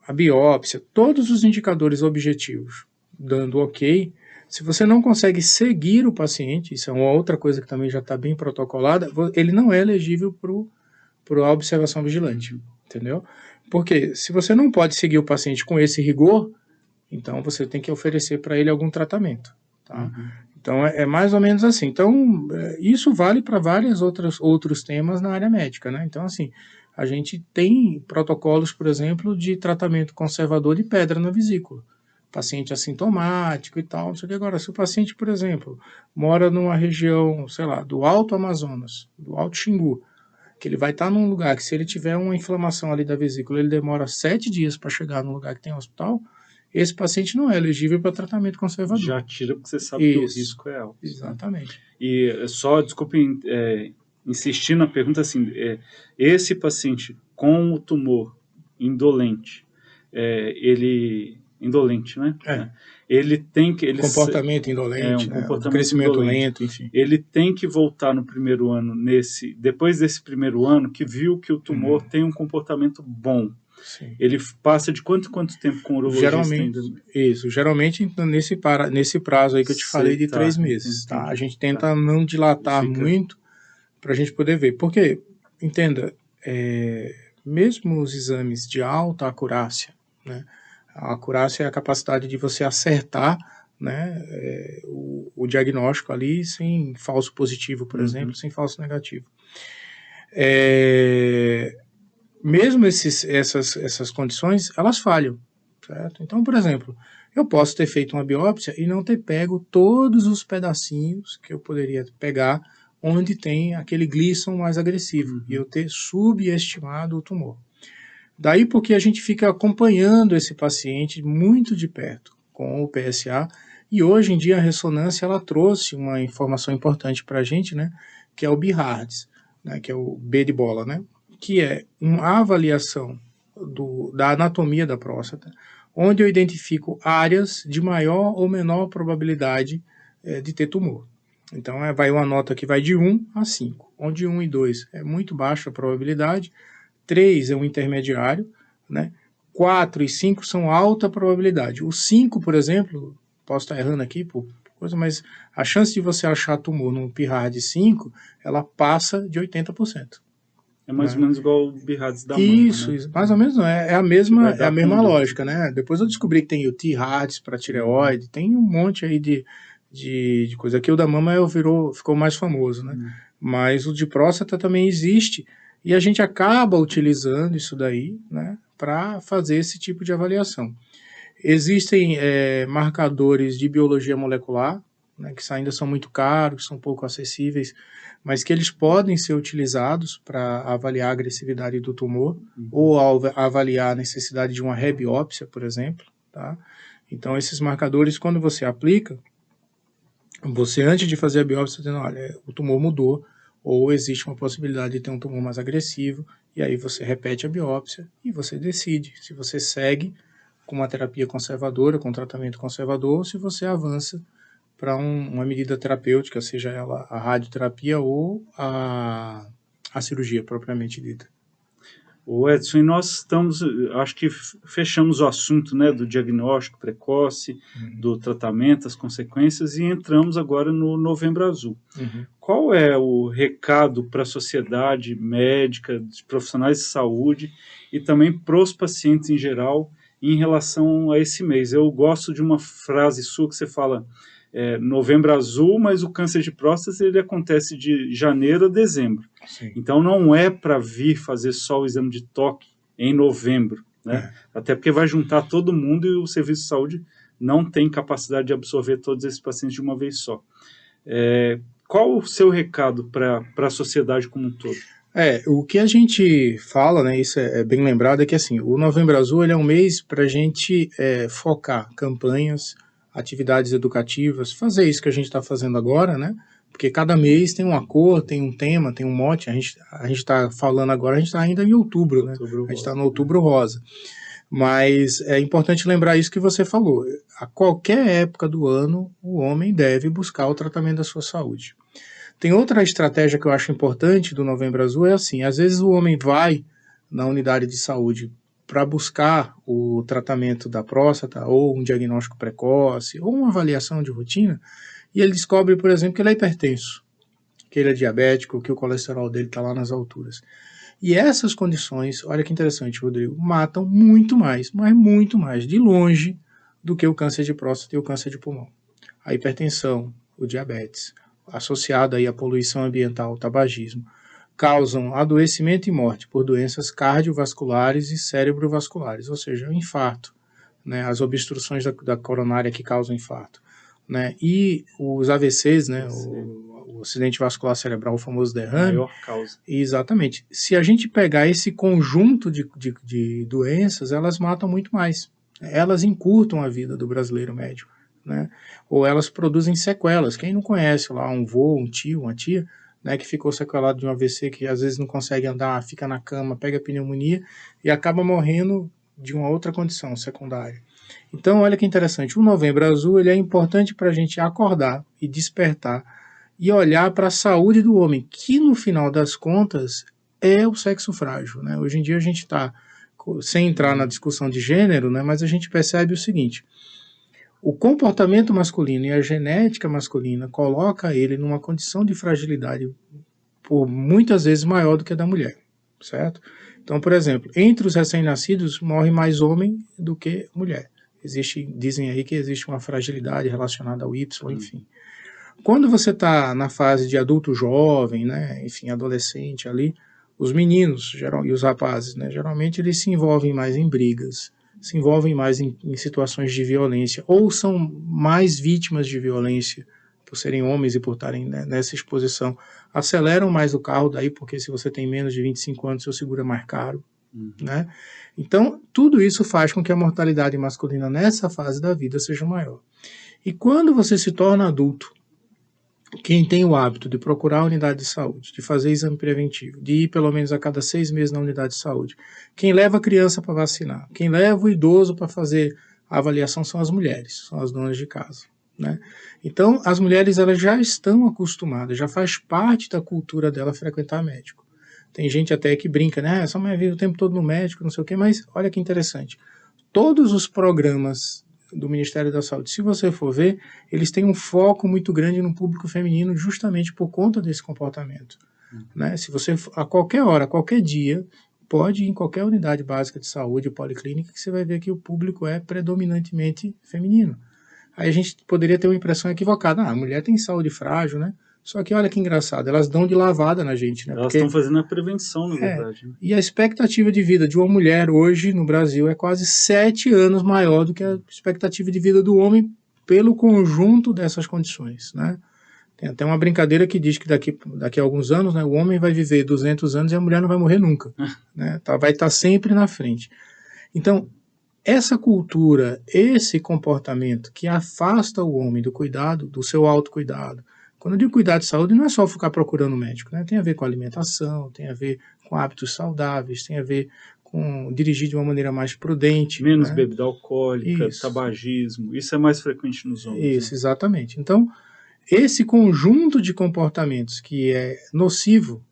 a biópsia, todos os indicadores objetivos dando ok, se você não consegue seguir o paciente, isso é uma outra coisa que também já está bem protocolada, ele não é elegível para a observação vigilante, entendeu? Porque se você não pode seguir o paciente com esse rigor, então você tem que oferecer para ele algum tratamento, tá? Então é mais ou menos assim. Então isso vale para vários outros temas na área médica, né? Então assim, a gente tem protocolos, por exemplo, de tratamento conservador de pedra na vesícula. Paciente assintomático e tal, não sei o que. Agora, se o paciente, por exemplo, mora numa região, sei lá, do Alto Amazonas, do Alto Xingu, que ele vai estar num lugar que, se ele tiver uma inflamação ali da vesícula, ele demora 7 dias para chegar num lugar que tem hospital, esse paciente não é elegível para tratamento conservador. Já tira, porque você sabe que o risco é alto. Exatamente. E só, desculpe insistir na pergunta, assim, esse paciente com o tumor indolente, indolente, né? Ele tem que... comportamento indolente, comportamento crescimento indolente. lento, enfim. Ele tem que voltar no primeiro ano, depois desse primeiro ano, que viu que o tumor tem um comportamento bom. Sim. Ele passa de quanto tempo com o urologista? Geralmente nesse prazo aí que eu te falei de 3 meses. Tá? A gente tenta não dilatar muito para a gente poder ver. Porque, entenda, mesmo os exames de alta acurácia, né? A acurácia é a capacidade de você acertar, né, o diagnóstico ali sem falso positivo, por exemplo, sem falso negativo. Mesmo essas condições, elas falham, certo? Então, por exemplo, eu posso ter feito uma biópsia e não ter pego todos os pedacinhos que eu poderia pegar onde tem aquele Gleason mais agressivo, e eu ter subestimado o tumor. Daí porque a gente fica acompanhando esse paciente muito de perto com o PSA E hoje em dia a ressonância ela trouxe uma informação importante para a gente, né, que é o BIHARDS, né, que é o B de bola, né, que é uma avaliação da anatomia da próstata, onde eu identifico áreas de maior ou menor probabilidade de ter tumor. Então, vai uma nota que vai de 1 a 5, onde 1 e 2 é muito baixa a probabilidade, 3 é um intermediário, né? 4 e 5 são alta probabilidade. O 5, por exemplo, posso estar errando aqui por coisa, mas a chance de você achar tumor no PIRAD 5, ela passa de 80%. É mais ou menos igual o BIHARDS da Isso, mama, né? isso, mais ou menos não, é a mesma lógica, né? Depois eu descobri que tem o T-HARDS para tireoide, tem um monte aí de coisa. Aqui o da mama ficou mais famoso, né? Mas o de próstata também existe e a gente acaba utilizando isso daí, né, para fazer esse tipo de avaliação. Existem marcadores de biologia molecular, né, que ainda são muito caros, são pouco acessíveis, mas que eles podem ser utilizados para avaliar a agressividade do tumor ou avaliar a necessidade de uma rebiópsia, por exemplo, tá? Então, esses marcadores, quando você aplica, você, antes de fazer a biópsia, está dizendo, olha, o tumor mudou, ou existe uma possibilidade de ter um tumor mais agressivo, e aí você repete a biópsia e você decide se você segue com uma terapia conservadora, com um tratamento conservador, ou se você avança para uma medida terapêutica, seja ela a radioterapia ou a cirurgia propriamente dita. O Edson, e nós estamos, acho que fechamos o assunto, né, do diagnóstico precoce, do tratamento, as consequências, e entramos agora no Novembro Azul. Qual é o recado para a sociedade médica, dos profissionais de saúde e também para os pacientes em geral em relação a esse mês? Eu gosto de uma frase sua que você fala, Novembro Azul, mas o câncer de próstata ele acontece de janeiro a dezembro. Sim. Então não é para vir fazer só o exame de toque em novembro, né? Até porque vai juntar todo mundo e o serviço de saúde não tem capacidade de absorver todos esses pacientes de uma vez só. Qual o seu recado para a sociedade como um todo? O que a gente fala, né, isso é bem lembrado, é que assim, o Novembro Azul ele é um mês para a gente focar campanhas, atividades educativas, fazer isso que a gente está fazendo agora, né? Porque cada mês tem uma cor, tem um tema, tem um mote. A gente está falando agora, a gente está ainda em outubro, né? A gente está no Outubro Rosa. Mas é importante lembrar isso que você falou. A qualquer época do ano, o homem deve buscar o tratamento da sua saúde. Tem outra estratégia que eu acho importante do Novembro Azul, é assim, às vezes o homem vai na unidade de saúde para buscar o tratamento da próstata, ou um diagnóstico precoce, ou uma avaliação de rotina, e ele descobre, por exemplo, que ele é hipertenso, que ele é diabético, que o colesterol dele está lá nas alturas. E essas condições, olha que interessante, Rodrigo, matam muito mais, mas muito mais, de longe, do que o câncer de próstata e o câncer de pulmão. A hipertensão, o diabetes, associado aí à poluição ambiental, o tabagismo, causam adoecimento e morte por doenças cardiovasculares e cerebrovasculares, ou seja, o infarto, né, as obstruções da coronária que causam infarto, né, e os AVCs, né, o acidente vascular cerebral, o famoso derrame. Maior causa. Exatamente. Se a gente pegar esse conjunto de doenças, elas matam muito mais. Elas encurtam a vida do brasileiro médio, né, ou elas produzem sequelas. Quem não conhece lá um vô, um tio, uma tia, né, que ficou sequelado de um AVC, que às vezes não consegue andar, fica na cama, pega pneumonia e acaba morrendo de uma outra condição secundária. Então, olha que interessante, o Novembro Azul ele é importante para a gente acordar e despertar e olhar para a saúde do homem, que no final das contas é o sexo frágil, né? Hoje em dia a gente está, sem entrar na discussão de gênero, né, mas a gente percebe o seguinte: o comportamento masculino e a genética masculina coloca ele numa condição de fragilidade por muitas vezes maior do que a da mulher, certo? Então, por exemplo, entre os recém-nascidos morre mais homem do que mulher. Dizem aí que existe uma fragilidade relacionada ao Y, enfim. Quando você está na fase de adulto jovem, né, enfim, adolescente ali, os meninos e os rapazes, né, geralmente eles se envolvem mais em brigas, se envolvem mais em situações de violência, ou são mais vítimas de violência por serem homens e por estarem, né, nessa exposição. Aceleram mais o carro daí, porque se você tem menos de 25 anos, seu seguro é mais caro. Né? Então, tudo isso faz com que a mortalidade masculina nessa fase da vida seja maior. E quando você se torna adulto, quem tem o hábito de procurar a unidade de saúde, de fazer exame preventivo, de ir pelo menos a cada 6 meses na unidade de saúde, quem leva a criança para vacinar, quem leva o idoso para fazer a avaliação são as mulheres, são as donas de casa, né? Então, as mulheres elas já estão acostumadas, já faz parte da cultura dela frequentar médico. Tem gente até que brinca, né? Essa mulher vive o tempo todo no médico, não sei o quê, mas olha que interessante. Todos os programas do Ministério da Saúde, se você for ver, eles têm um foco muito grande no público feminino justamente por conta desse comportamento. Né? Se você, a qualquer hora, a qualquer dia, pode ir em qualquer unidade básica de saúde, policlínica, que você vai ver que o público é predominantemente feminino. Aí a gente poderia ter uma impressão equivocada. A mulher tem saúde frágil, né? Só que olha que engraçado, elas dão de lavada na gente, né? Elas estão fazendo a prevenção, na verdade. Né? E a expectativa de vida de uma mulher hoje no Brasil é quase 7 anos maior do que a expectativa de vida do homem pelo conjunto dessas condições, né? Tem até uma brincadeira que diz que daqui a alguns anos, né, o homem vai viver 200 anos e a mulher não vai morrer nunca. Né? Vai estar sempre na frente. Então, essa cultura, esse comportamento que afasta o homem do cuidado, do seu autocuidado. Quando eu digo cuidado de saúde, não é só ficar procurando um médico, né? Tem a ver com alimentação, tem a ver com hábitos saudáveis, tem a ver com dirigir de uma maneira mais prudente. Menos né? bebida alcoólica, tabagismo, isso é mais frequente nos homens. Isso, né? Exatamente. Então, esse conjunto de comportamentos que é nocivo,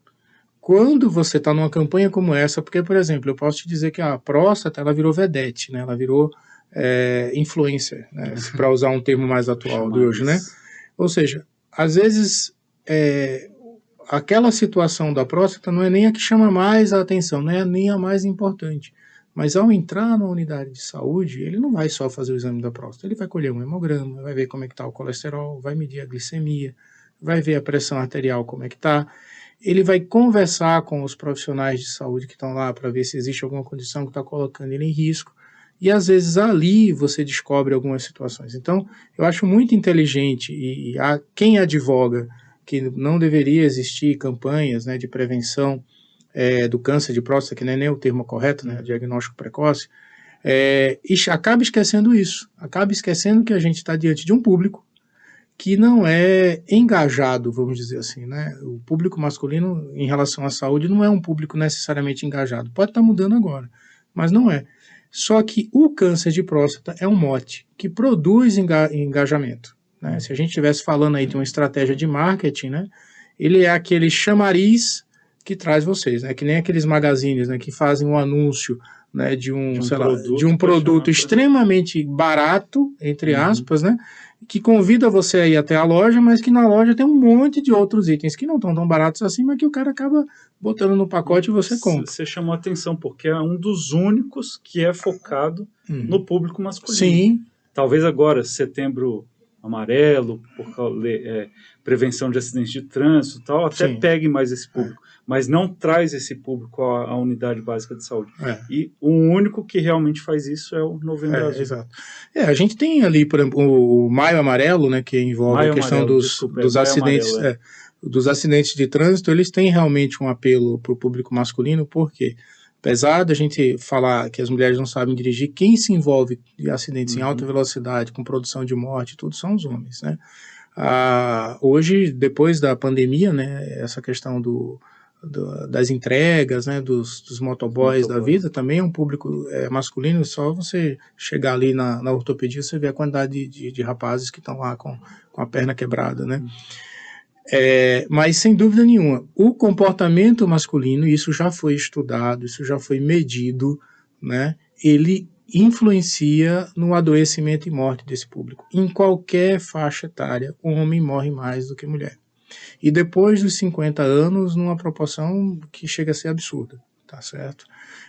quando você está numa campanha como essa, porque, por exemplo, eu posso te dizer que a próstata, ela virou vedete, né? Ela virou influencer, né? Para usar um termo mais atual de hoje, né? Ou seja, às vezes, aquela situação da próstata não é nem a que chama mais a atenção, não é nem a mais importante. Mas ao entrar na unidade de saúde, ele não vai só fazer o exame da próstata, ele vai colher um hemograma, vai ver como é que está o colesterol, vai medir a glicemia, vai ver a pressão arterial como é que está. Ele vai conversar com os profissionais de saúde que estão lá para ver se existe alguma condição que está colocando ele em risco. E às vezes ali você descobre algumas situações. Então, eu acho muito inteligente e quem advoga que não deveria existir campanhas, né, de prevenção do câncer de próstata, que não é nem o termo correto, né, diagnóstico precoce, e acaba esquecendo isso. Acaba esquecendo que a gente está diante de um público que não é engajado, vamos dizer assim, né? O público masculino em relação à saúde não é um público necessariamente engajado. Pode estar mudando agora, mas não é. Só que o câncer de próstata é um mote que produz engajamento. Né? Se a gente estivesse falando aí de uma estratégia de marketing, né, ele é aquele chamariz que traz vocês, né? Que nem aqueles magazines, né, que fazem um anúncio, né, de um produto extremamente barato, entre aspas, né, que convida você a ir até a loja, mas que na loja tem um monte de outros itens que não estão tão baratos assim, mas que o cara acaba botando no pacote e você compra. Você chamou a atenção, porque é um dos únicos que é focado no público masculino. Sim. Talvez agora, setembro amarelo, prevenção de acidentes de trânsito e tal, até pegue mais esse público, mas não traz esse público à unidade básica de saúde. E o único que realmente faz isso é o Novembro Azul. Exato. A gente tem ali, por exemplo, o Maio Amarelo, né, que envolve a questão dos acidentes, dos acidentes de trânsito. Eles têm realmente um apelo para o público masculino, porque apesar da gente falar que as mulheres não sabem dirigir, quem se envolve em acidentes em alta velocidade, com produção de morte, tudo são os homens, né? Hoje, depois da pandemia, né, essa questão das entregas, né, dos motoboys da vida, também é um público masculino. Só você chegar ali na ortopedia, você vê a quantidade de rapazes que estão lá com a perna quebrada, né? Mas sem dúvida nenhuma, o comportamento masculino, isso já foi estudado, isso já foi medido, né? Ele influencia no adoecimento e morte desse público. Em qualquer faixa etária, o homem morre mais do que a mulher. E depois dos 50 anos, numa proporção que chega a ser absurda, tá certo?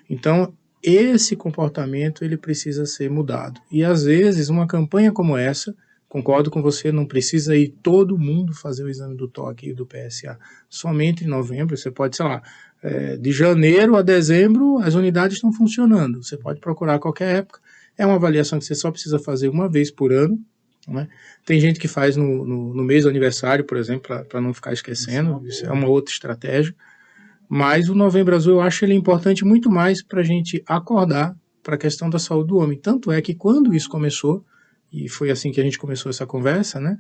Então, esse comportamento, ele precisa ser mudado. E às vezes, uma campanha como essa, concordo com você, não precisa ir todo mundo fazer o exame do toque e do PSA. Somente em novembro, você pode, sei lá, de janeiro a dezembro, as unidades estão funcionando. Você pode procurar a qualquer época. É uma avaliação que você só precisa fazer uma vez por ano. Né? Tem gente que faz no mês do aniversário, por exemplo, para não ficar esquecendo. Isso é uma outra estratégia. Mas o Novembro Azul, eu acho ele importante muito mais para a gente acordar para a questão da saúde do homem. Tanto é que quando isso começou, e foi assim que a gente começou essa conversa, né?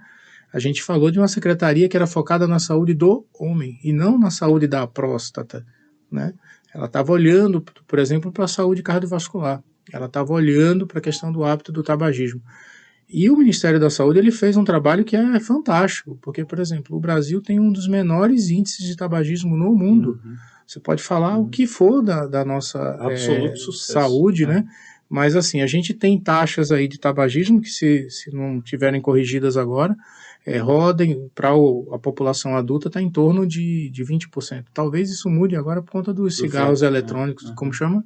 A gente falou de uma secretaria que era focada na saúde do homem e não na saúde da próstata, né? Ela estava olhando, por exemplo, para a saúde cardiovascular. Ela estava olhando para a questão do hábito do tabagismo. E o Ministério da Saúde ele fez um trabalho que é fantástico, porque, por exemplo, o Brasil tem um dos menores índices de tabagismo no mundo. Você pode falar o que for da nossa saúde, né? Mas, assim, a gente tem taxas aí de tabagismo que, se não tiverem corrigidas agora, rodem para a população adulta está em torno de 20%. Talvez isso mude agora por conta dos cigarros eletrônicos, como chama?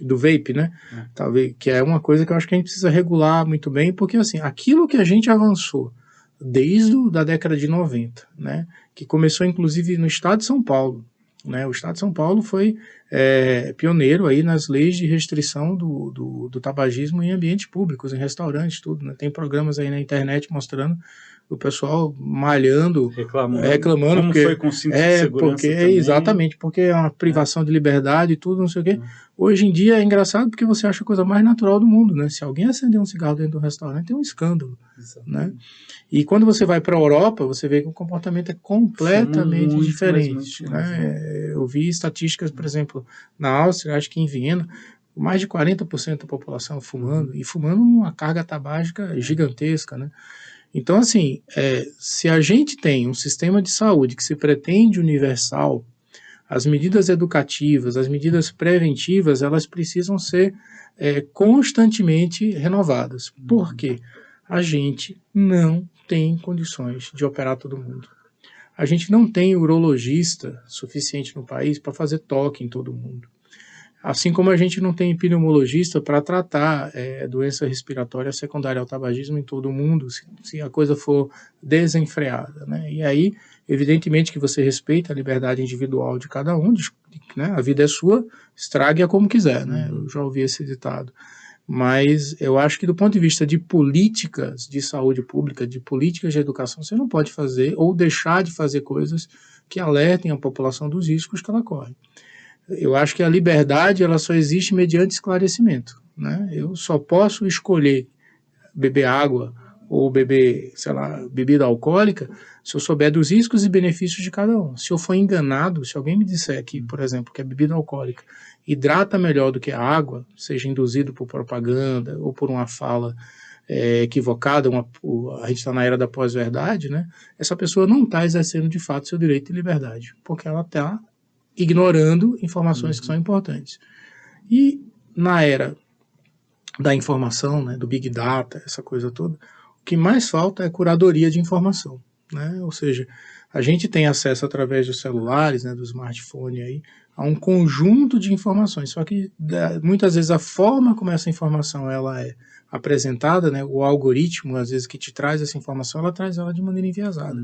Do vape, né? Talvez, que é uma coisa que eu acho que a gente precisa regular muito bem, porque assim, aquilo que a gente avançou desde a década de 90, né? Que começou inclusive no estado de São Paulo, né? O estado de São Paulo foi pioneiro aí nas leis de restrição do tabagismo em ambientes públicos, em restaurantes, tudo, né? Tem programas aí na internet mostrando o pessoal malhando, reclamando como porque, foi com cinto de segurança também. Exatamente, porque é uma privação de liberdade e tudo, não sei o quê. Hoje em dia é engraçado porque você acha a coisa mais natural do mundo, né? Se alguém acender um cigarro dentro do restaurante, é um escândalo, né? E quando você vai para a Europa, você vê que o comportamento é completamente diferente, né? Eu vi estatísticas, por exemplo, na Áustria, acho que em Viena, mais de 40% da população fumando, e fumando uma carga tabágica gigantesca, né? Então, assim, se a gente tem um sistema de saúde que se pretende universal, as medidas educativas, as medidas preventivas, elas precisam ser constantemente renovadas. Por quê? A gente não tem condições de operar todo mundo. A gente não tem urologista suficiente no país para fazer toque em todo mundo. Assim como a gente não tem pneumologista para tratar doença respiratória secundária ao tabagismo em todo o mundo, se a coisa for desenfreada, né? E aí, evidentemente que você respeita a liberdade individual de cada um, né? A vida é sua, estrague-a como quiser, né? Eu já ouvi esse ditado. Mas eu acho que do ponto de vista de políticas de saúde pública, de políticas de educação, você não pode fazer ou deixar de fazer coisas que alertem a população dos riscos que ela corre. Eu acho que a liberdade ela só existe mediante esclarecimento, né? Eu só posso escolher beber água ou beber, sei lá, bebida alcoólica se eu souber dos riscos e benefícios de cada um. Se eu for enganado, se alguém me disser que, por exemplo, que a bebida alcoólica hidrata melhor do que a água, seja induzido por propaganda ou por uma fala equivocada, a gente está na era da pós-verdade, né? Essa pessoa não está exercendo de fato seu direito de liberdade, porque ela está ignorando informações que são importantes. E na era da informação, né, do Big Data, essa coisa toda, o que mais falta é curadoria de informação, né? Ou seja, a gente tem acesso através dos celulares, né, do smartphone aí, a um conjunto de informações, só que muitas vezes a forma como essa informação ela é apresentada, né, o algoritmo, às vezes, que te traz essa informação, ela traz ela de maneira enviesada.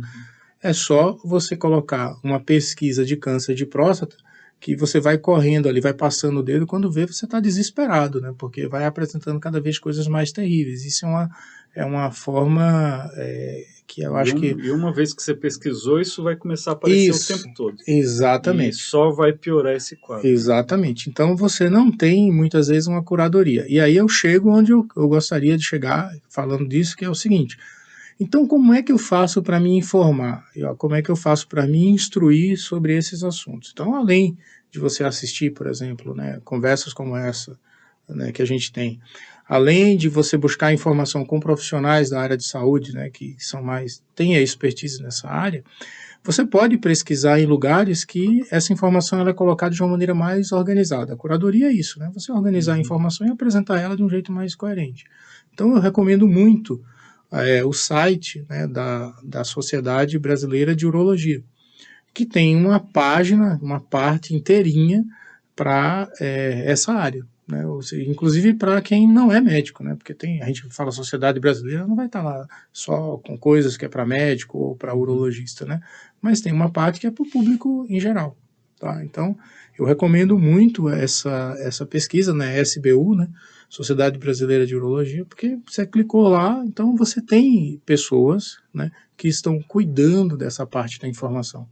É só você colocar uma pesquisa de câncer de próstata que você vai correndo ali, vai passando o dedo, quando vê você está desesperado, né? Porque vai apresentando cada vez coisas mais terríveis. Isso é uma forma que eu acho que... E uma vez que você pesquisou, isso vai começar a aparecer o tempo todo. Exatamente. E só vai piorar esse quadro. Exatamente. Então você não tem, muitas vezes, uma curadoria. E aí eu chego onde eu gostaria de chegar, falando disso, que é o seguinte... Então, como é que eu faço para me informar? Como é que eu faço para me instruir sobre esses assuntos? Então, além de você assistir, por exemplo, né, conversas como essa, né, que a gente tem, além de você buscar informação com profissionais da área de saúde, né, que têm a expertise nessa área, você pode pesquisar em lugares que essa informação ela é colocada de uma maneira mais organizada. A curadoria é isso, né? Você organizar a informação e apresentar ela de um jeito mais coerente. Então, eu recomendo muito o site, né, da Sociedade Brasileira de Urologia, que tem uma página, uma parte inteirinha para essa área, né, inclusive para quem não é médico, né, porque a gente fala Sociedade Brasileira, não vai estar lá só com coisas que é para médico ou para urologista, né, mas tem uma parte que é para o público em geral. Tá? Então, eu recomendo muito essa pesquisa, né, SBU, né, Sociedade Brasileira de Urologia, porque você clicou lá, então você tem pessoas, né, que estão cuidando dessa parte da informação.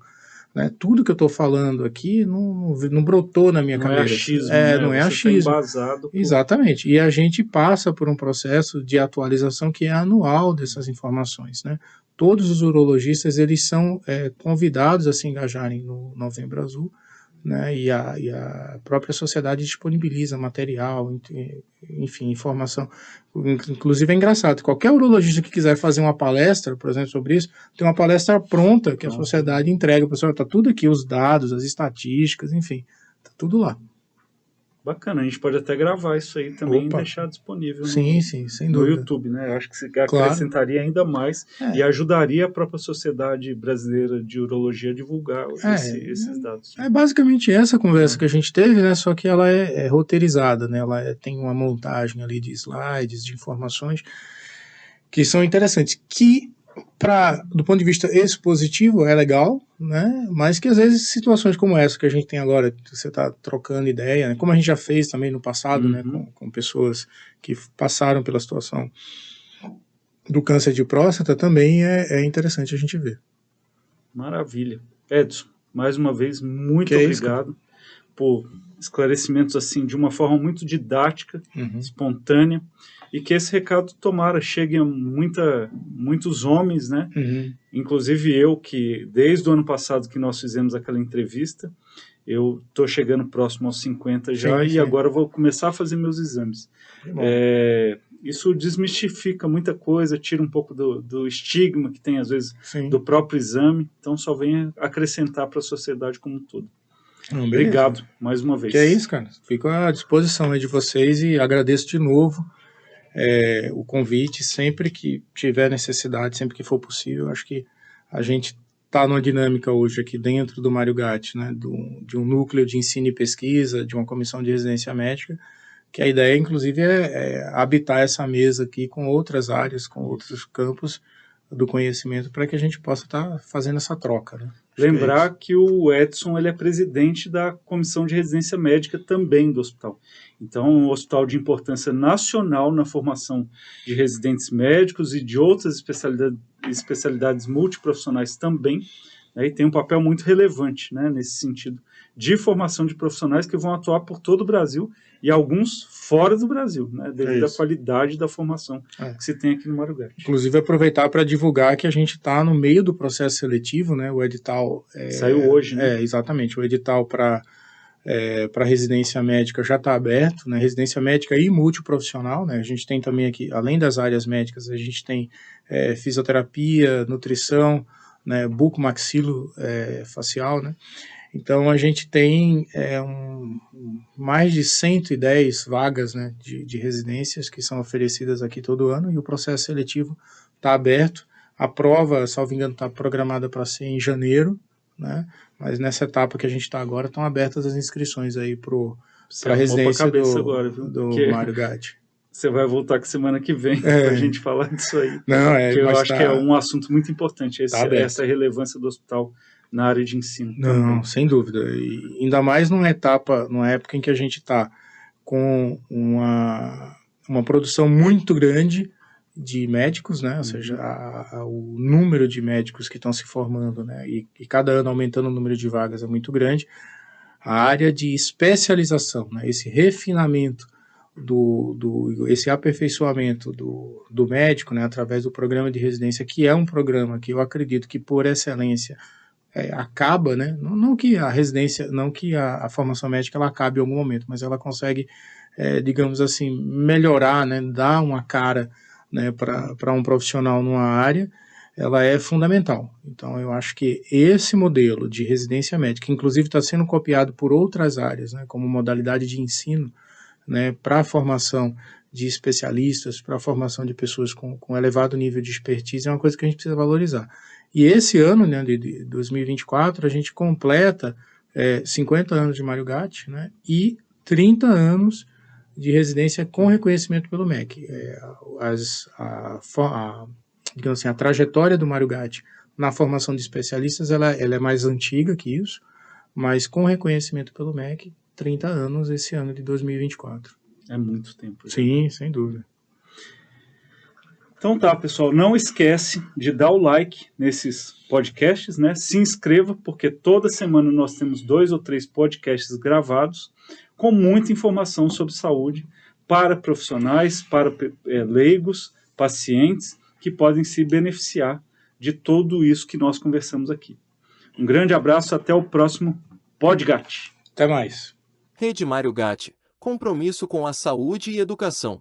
né? Tudo que eu estou falando aqui não brotou na minha cabeça. Não é achismo, né? Não é Você achismo. tá embasado por... Exatamente. E a gente passa por um processo de atualização que é anual dessas informações, né? Todos os urologistas, eles são convidados a se engajarem no Novembro Azul, né? E a própria sociedade disponibiliza material, enfim, informação. Inclusive é engraçado, qualquer urologista que quiser fazer uma palestra, por exemplo, sobre isso, tem uma palestra pronta que a sociedade entrega. Pessoal, está tudo aqui, os dados, as estatísticas, enfim, está tudo lá. Bacana, a gente pode até gravar isso aí também e deixar disponível sim, sem dúvida. No YouTube, né? Eu acho que você acrescentaria ainda mais e ajudaria a própria Sociedade Brasileira de Urologia a divulgar esses dados. É basicamente essa conversa que a gente teve, né? Só que ela é roteirizada, né? Ela tem uma montagem ali de slides, de informações que são interessantes, que do ponto de vista expositivo é legal, né? Mas que às vezes situações como essa que a gente tem agora, que você está trocando ideia, né? Como a gente já fez também no passado, né? Com pessoas que passaram pela situação do câncer de próstata, também é interessante a gente ver. Maravilha. Edson, mais uma vez, muito obrigado por esclarecimentos assim de uma forma muito didática, espontânea, e que esse recado tomara chegue a muitos homens, né? Inclusive eu, que desde o ano passado que nós fizemos aquela entrevista, eu estou chegando próximo aos 50 já, e agora vou começar a fazer meus exames. Isso desmistifica muita coisa, tira um pouco do estigma que tem às vezes do próprio exame, então só vem acrescentar para a sociedade como um todo. Obrigado mais uma vez. Que é isso, cara. Fico à disposição aí de vocês e agradeço de novo o convite. Sempre que tiver necessidade, sempre que for possível, acho que a gente está numa dinâmica hoje aqui dentro do Mário Gatti, né, de um núcleo de ensino e pesquisa, de uma comissão de residência médica, que a ideia, inclusive, é habitar essa mesa aqui com outras áreas, com outros campos do conhecimento, para que a gente possa estar fazendo essa troca, né? Lembrar que o Edson ele é presidente da Comissão de Residência Médica também do hospital. Então, é um hospital de importância nacional na formação de residentes médicos e de outras especialidades multiprofissionais também, né, e tem um papel muito relevante, né, nesse sentido, de formação de profissionais que vão atuar por todo o Brasil e alguns fora do Brasil, né, devido à qualidade da formação que se tem aqui no Mário Gatti. Inclusive, aproveitar para divulgar que a gente está no meio do processo seletivo, né, o edital... Saiu hoje, né? Exatamente, o edital para residência médica já está aberto, né, residência médica e multiprofissional, né, a gente tem também aqui, além das áreas médicas, a gente tem fisioterapia, nutrição, né, bucomaxilo facial, né, então a gente tem mais de 110 vagas, né, de residências que são oferecidas aqui todo ano, e o processo seletivo está aberto. A prova, salvo engano, está programada para ser em janeiro, né, mas nessa etapa que a gente está agora, estão abertas as inscrições aí para a residência do Mário Gatti. Você vai voltar com semana que vem para a gente falar disso aí. Não, porque eu acho que é um assunto muito importante, essa relevância do hospital na área de ensino. Não, sem dúvida. E ainda mais numa época em que a gente está com uma produção muito grande de médicos, né? Ou seja, o número de médicos que estão se formando, né? E cada ano aumentando o número de vagas é muito grande. A área de especialização, né? Esse refinamento, esse aperfeiçoamento do médico, né? Através do programa de residência, que é um programa que eu acredito que, por excelência, acaba, né? Não que a residência, não que a formação médica ela acabe em algum momento, mas ela consegue, digamos assim, melhorar, né? Dar uma cara, né, para um profissional numa área, ela é fundamental. Então, eu acho que esse modelo de residência médica, que inclusive está sendo copiado por outras áreas, né, como modalidade de ensino, né, para a formação de especialistas, para a formação de pessoas com elevado nível de expertise, é uma coisa que a gente precisa valorizar. E esse ano, né, de 2024, a gente completa 50 anos de Mário Gatti, né, e 30 anos de residência com reconhecimento pelo MEC. Digamos assim, a trajetória do Mário Gatti na formação de especialistas ela é mais antiga que isso, mas com reconhecimento pelo MEC, 30 anos esse ano de 2024. É muito tempo. Sim, sem dúvida. Então tá, pessoal, não esquece de dar o like nesses podcasts, né? Se inscreva, porque toda semana nós temos 2 ou 3 podcasts gravados com muita informação sobre saúde para profissionais, para leigos, pacientes que podem se beneficiar de tudo isso que nós conversamos aqui. Um grande abraço, até o próximo Podgat. Até mais. Rede Mário Gatti, compromisso com a saúde e educação.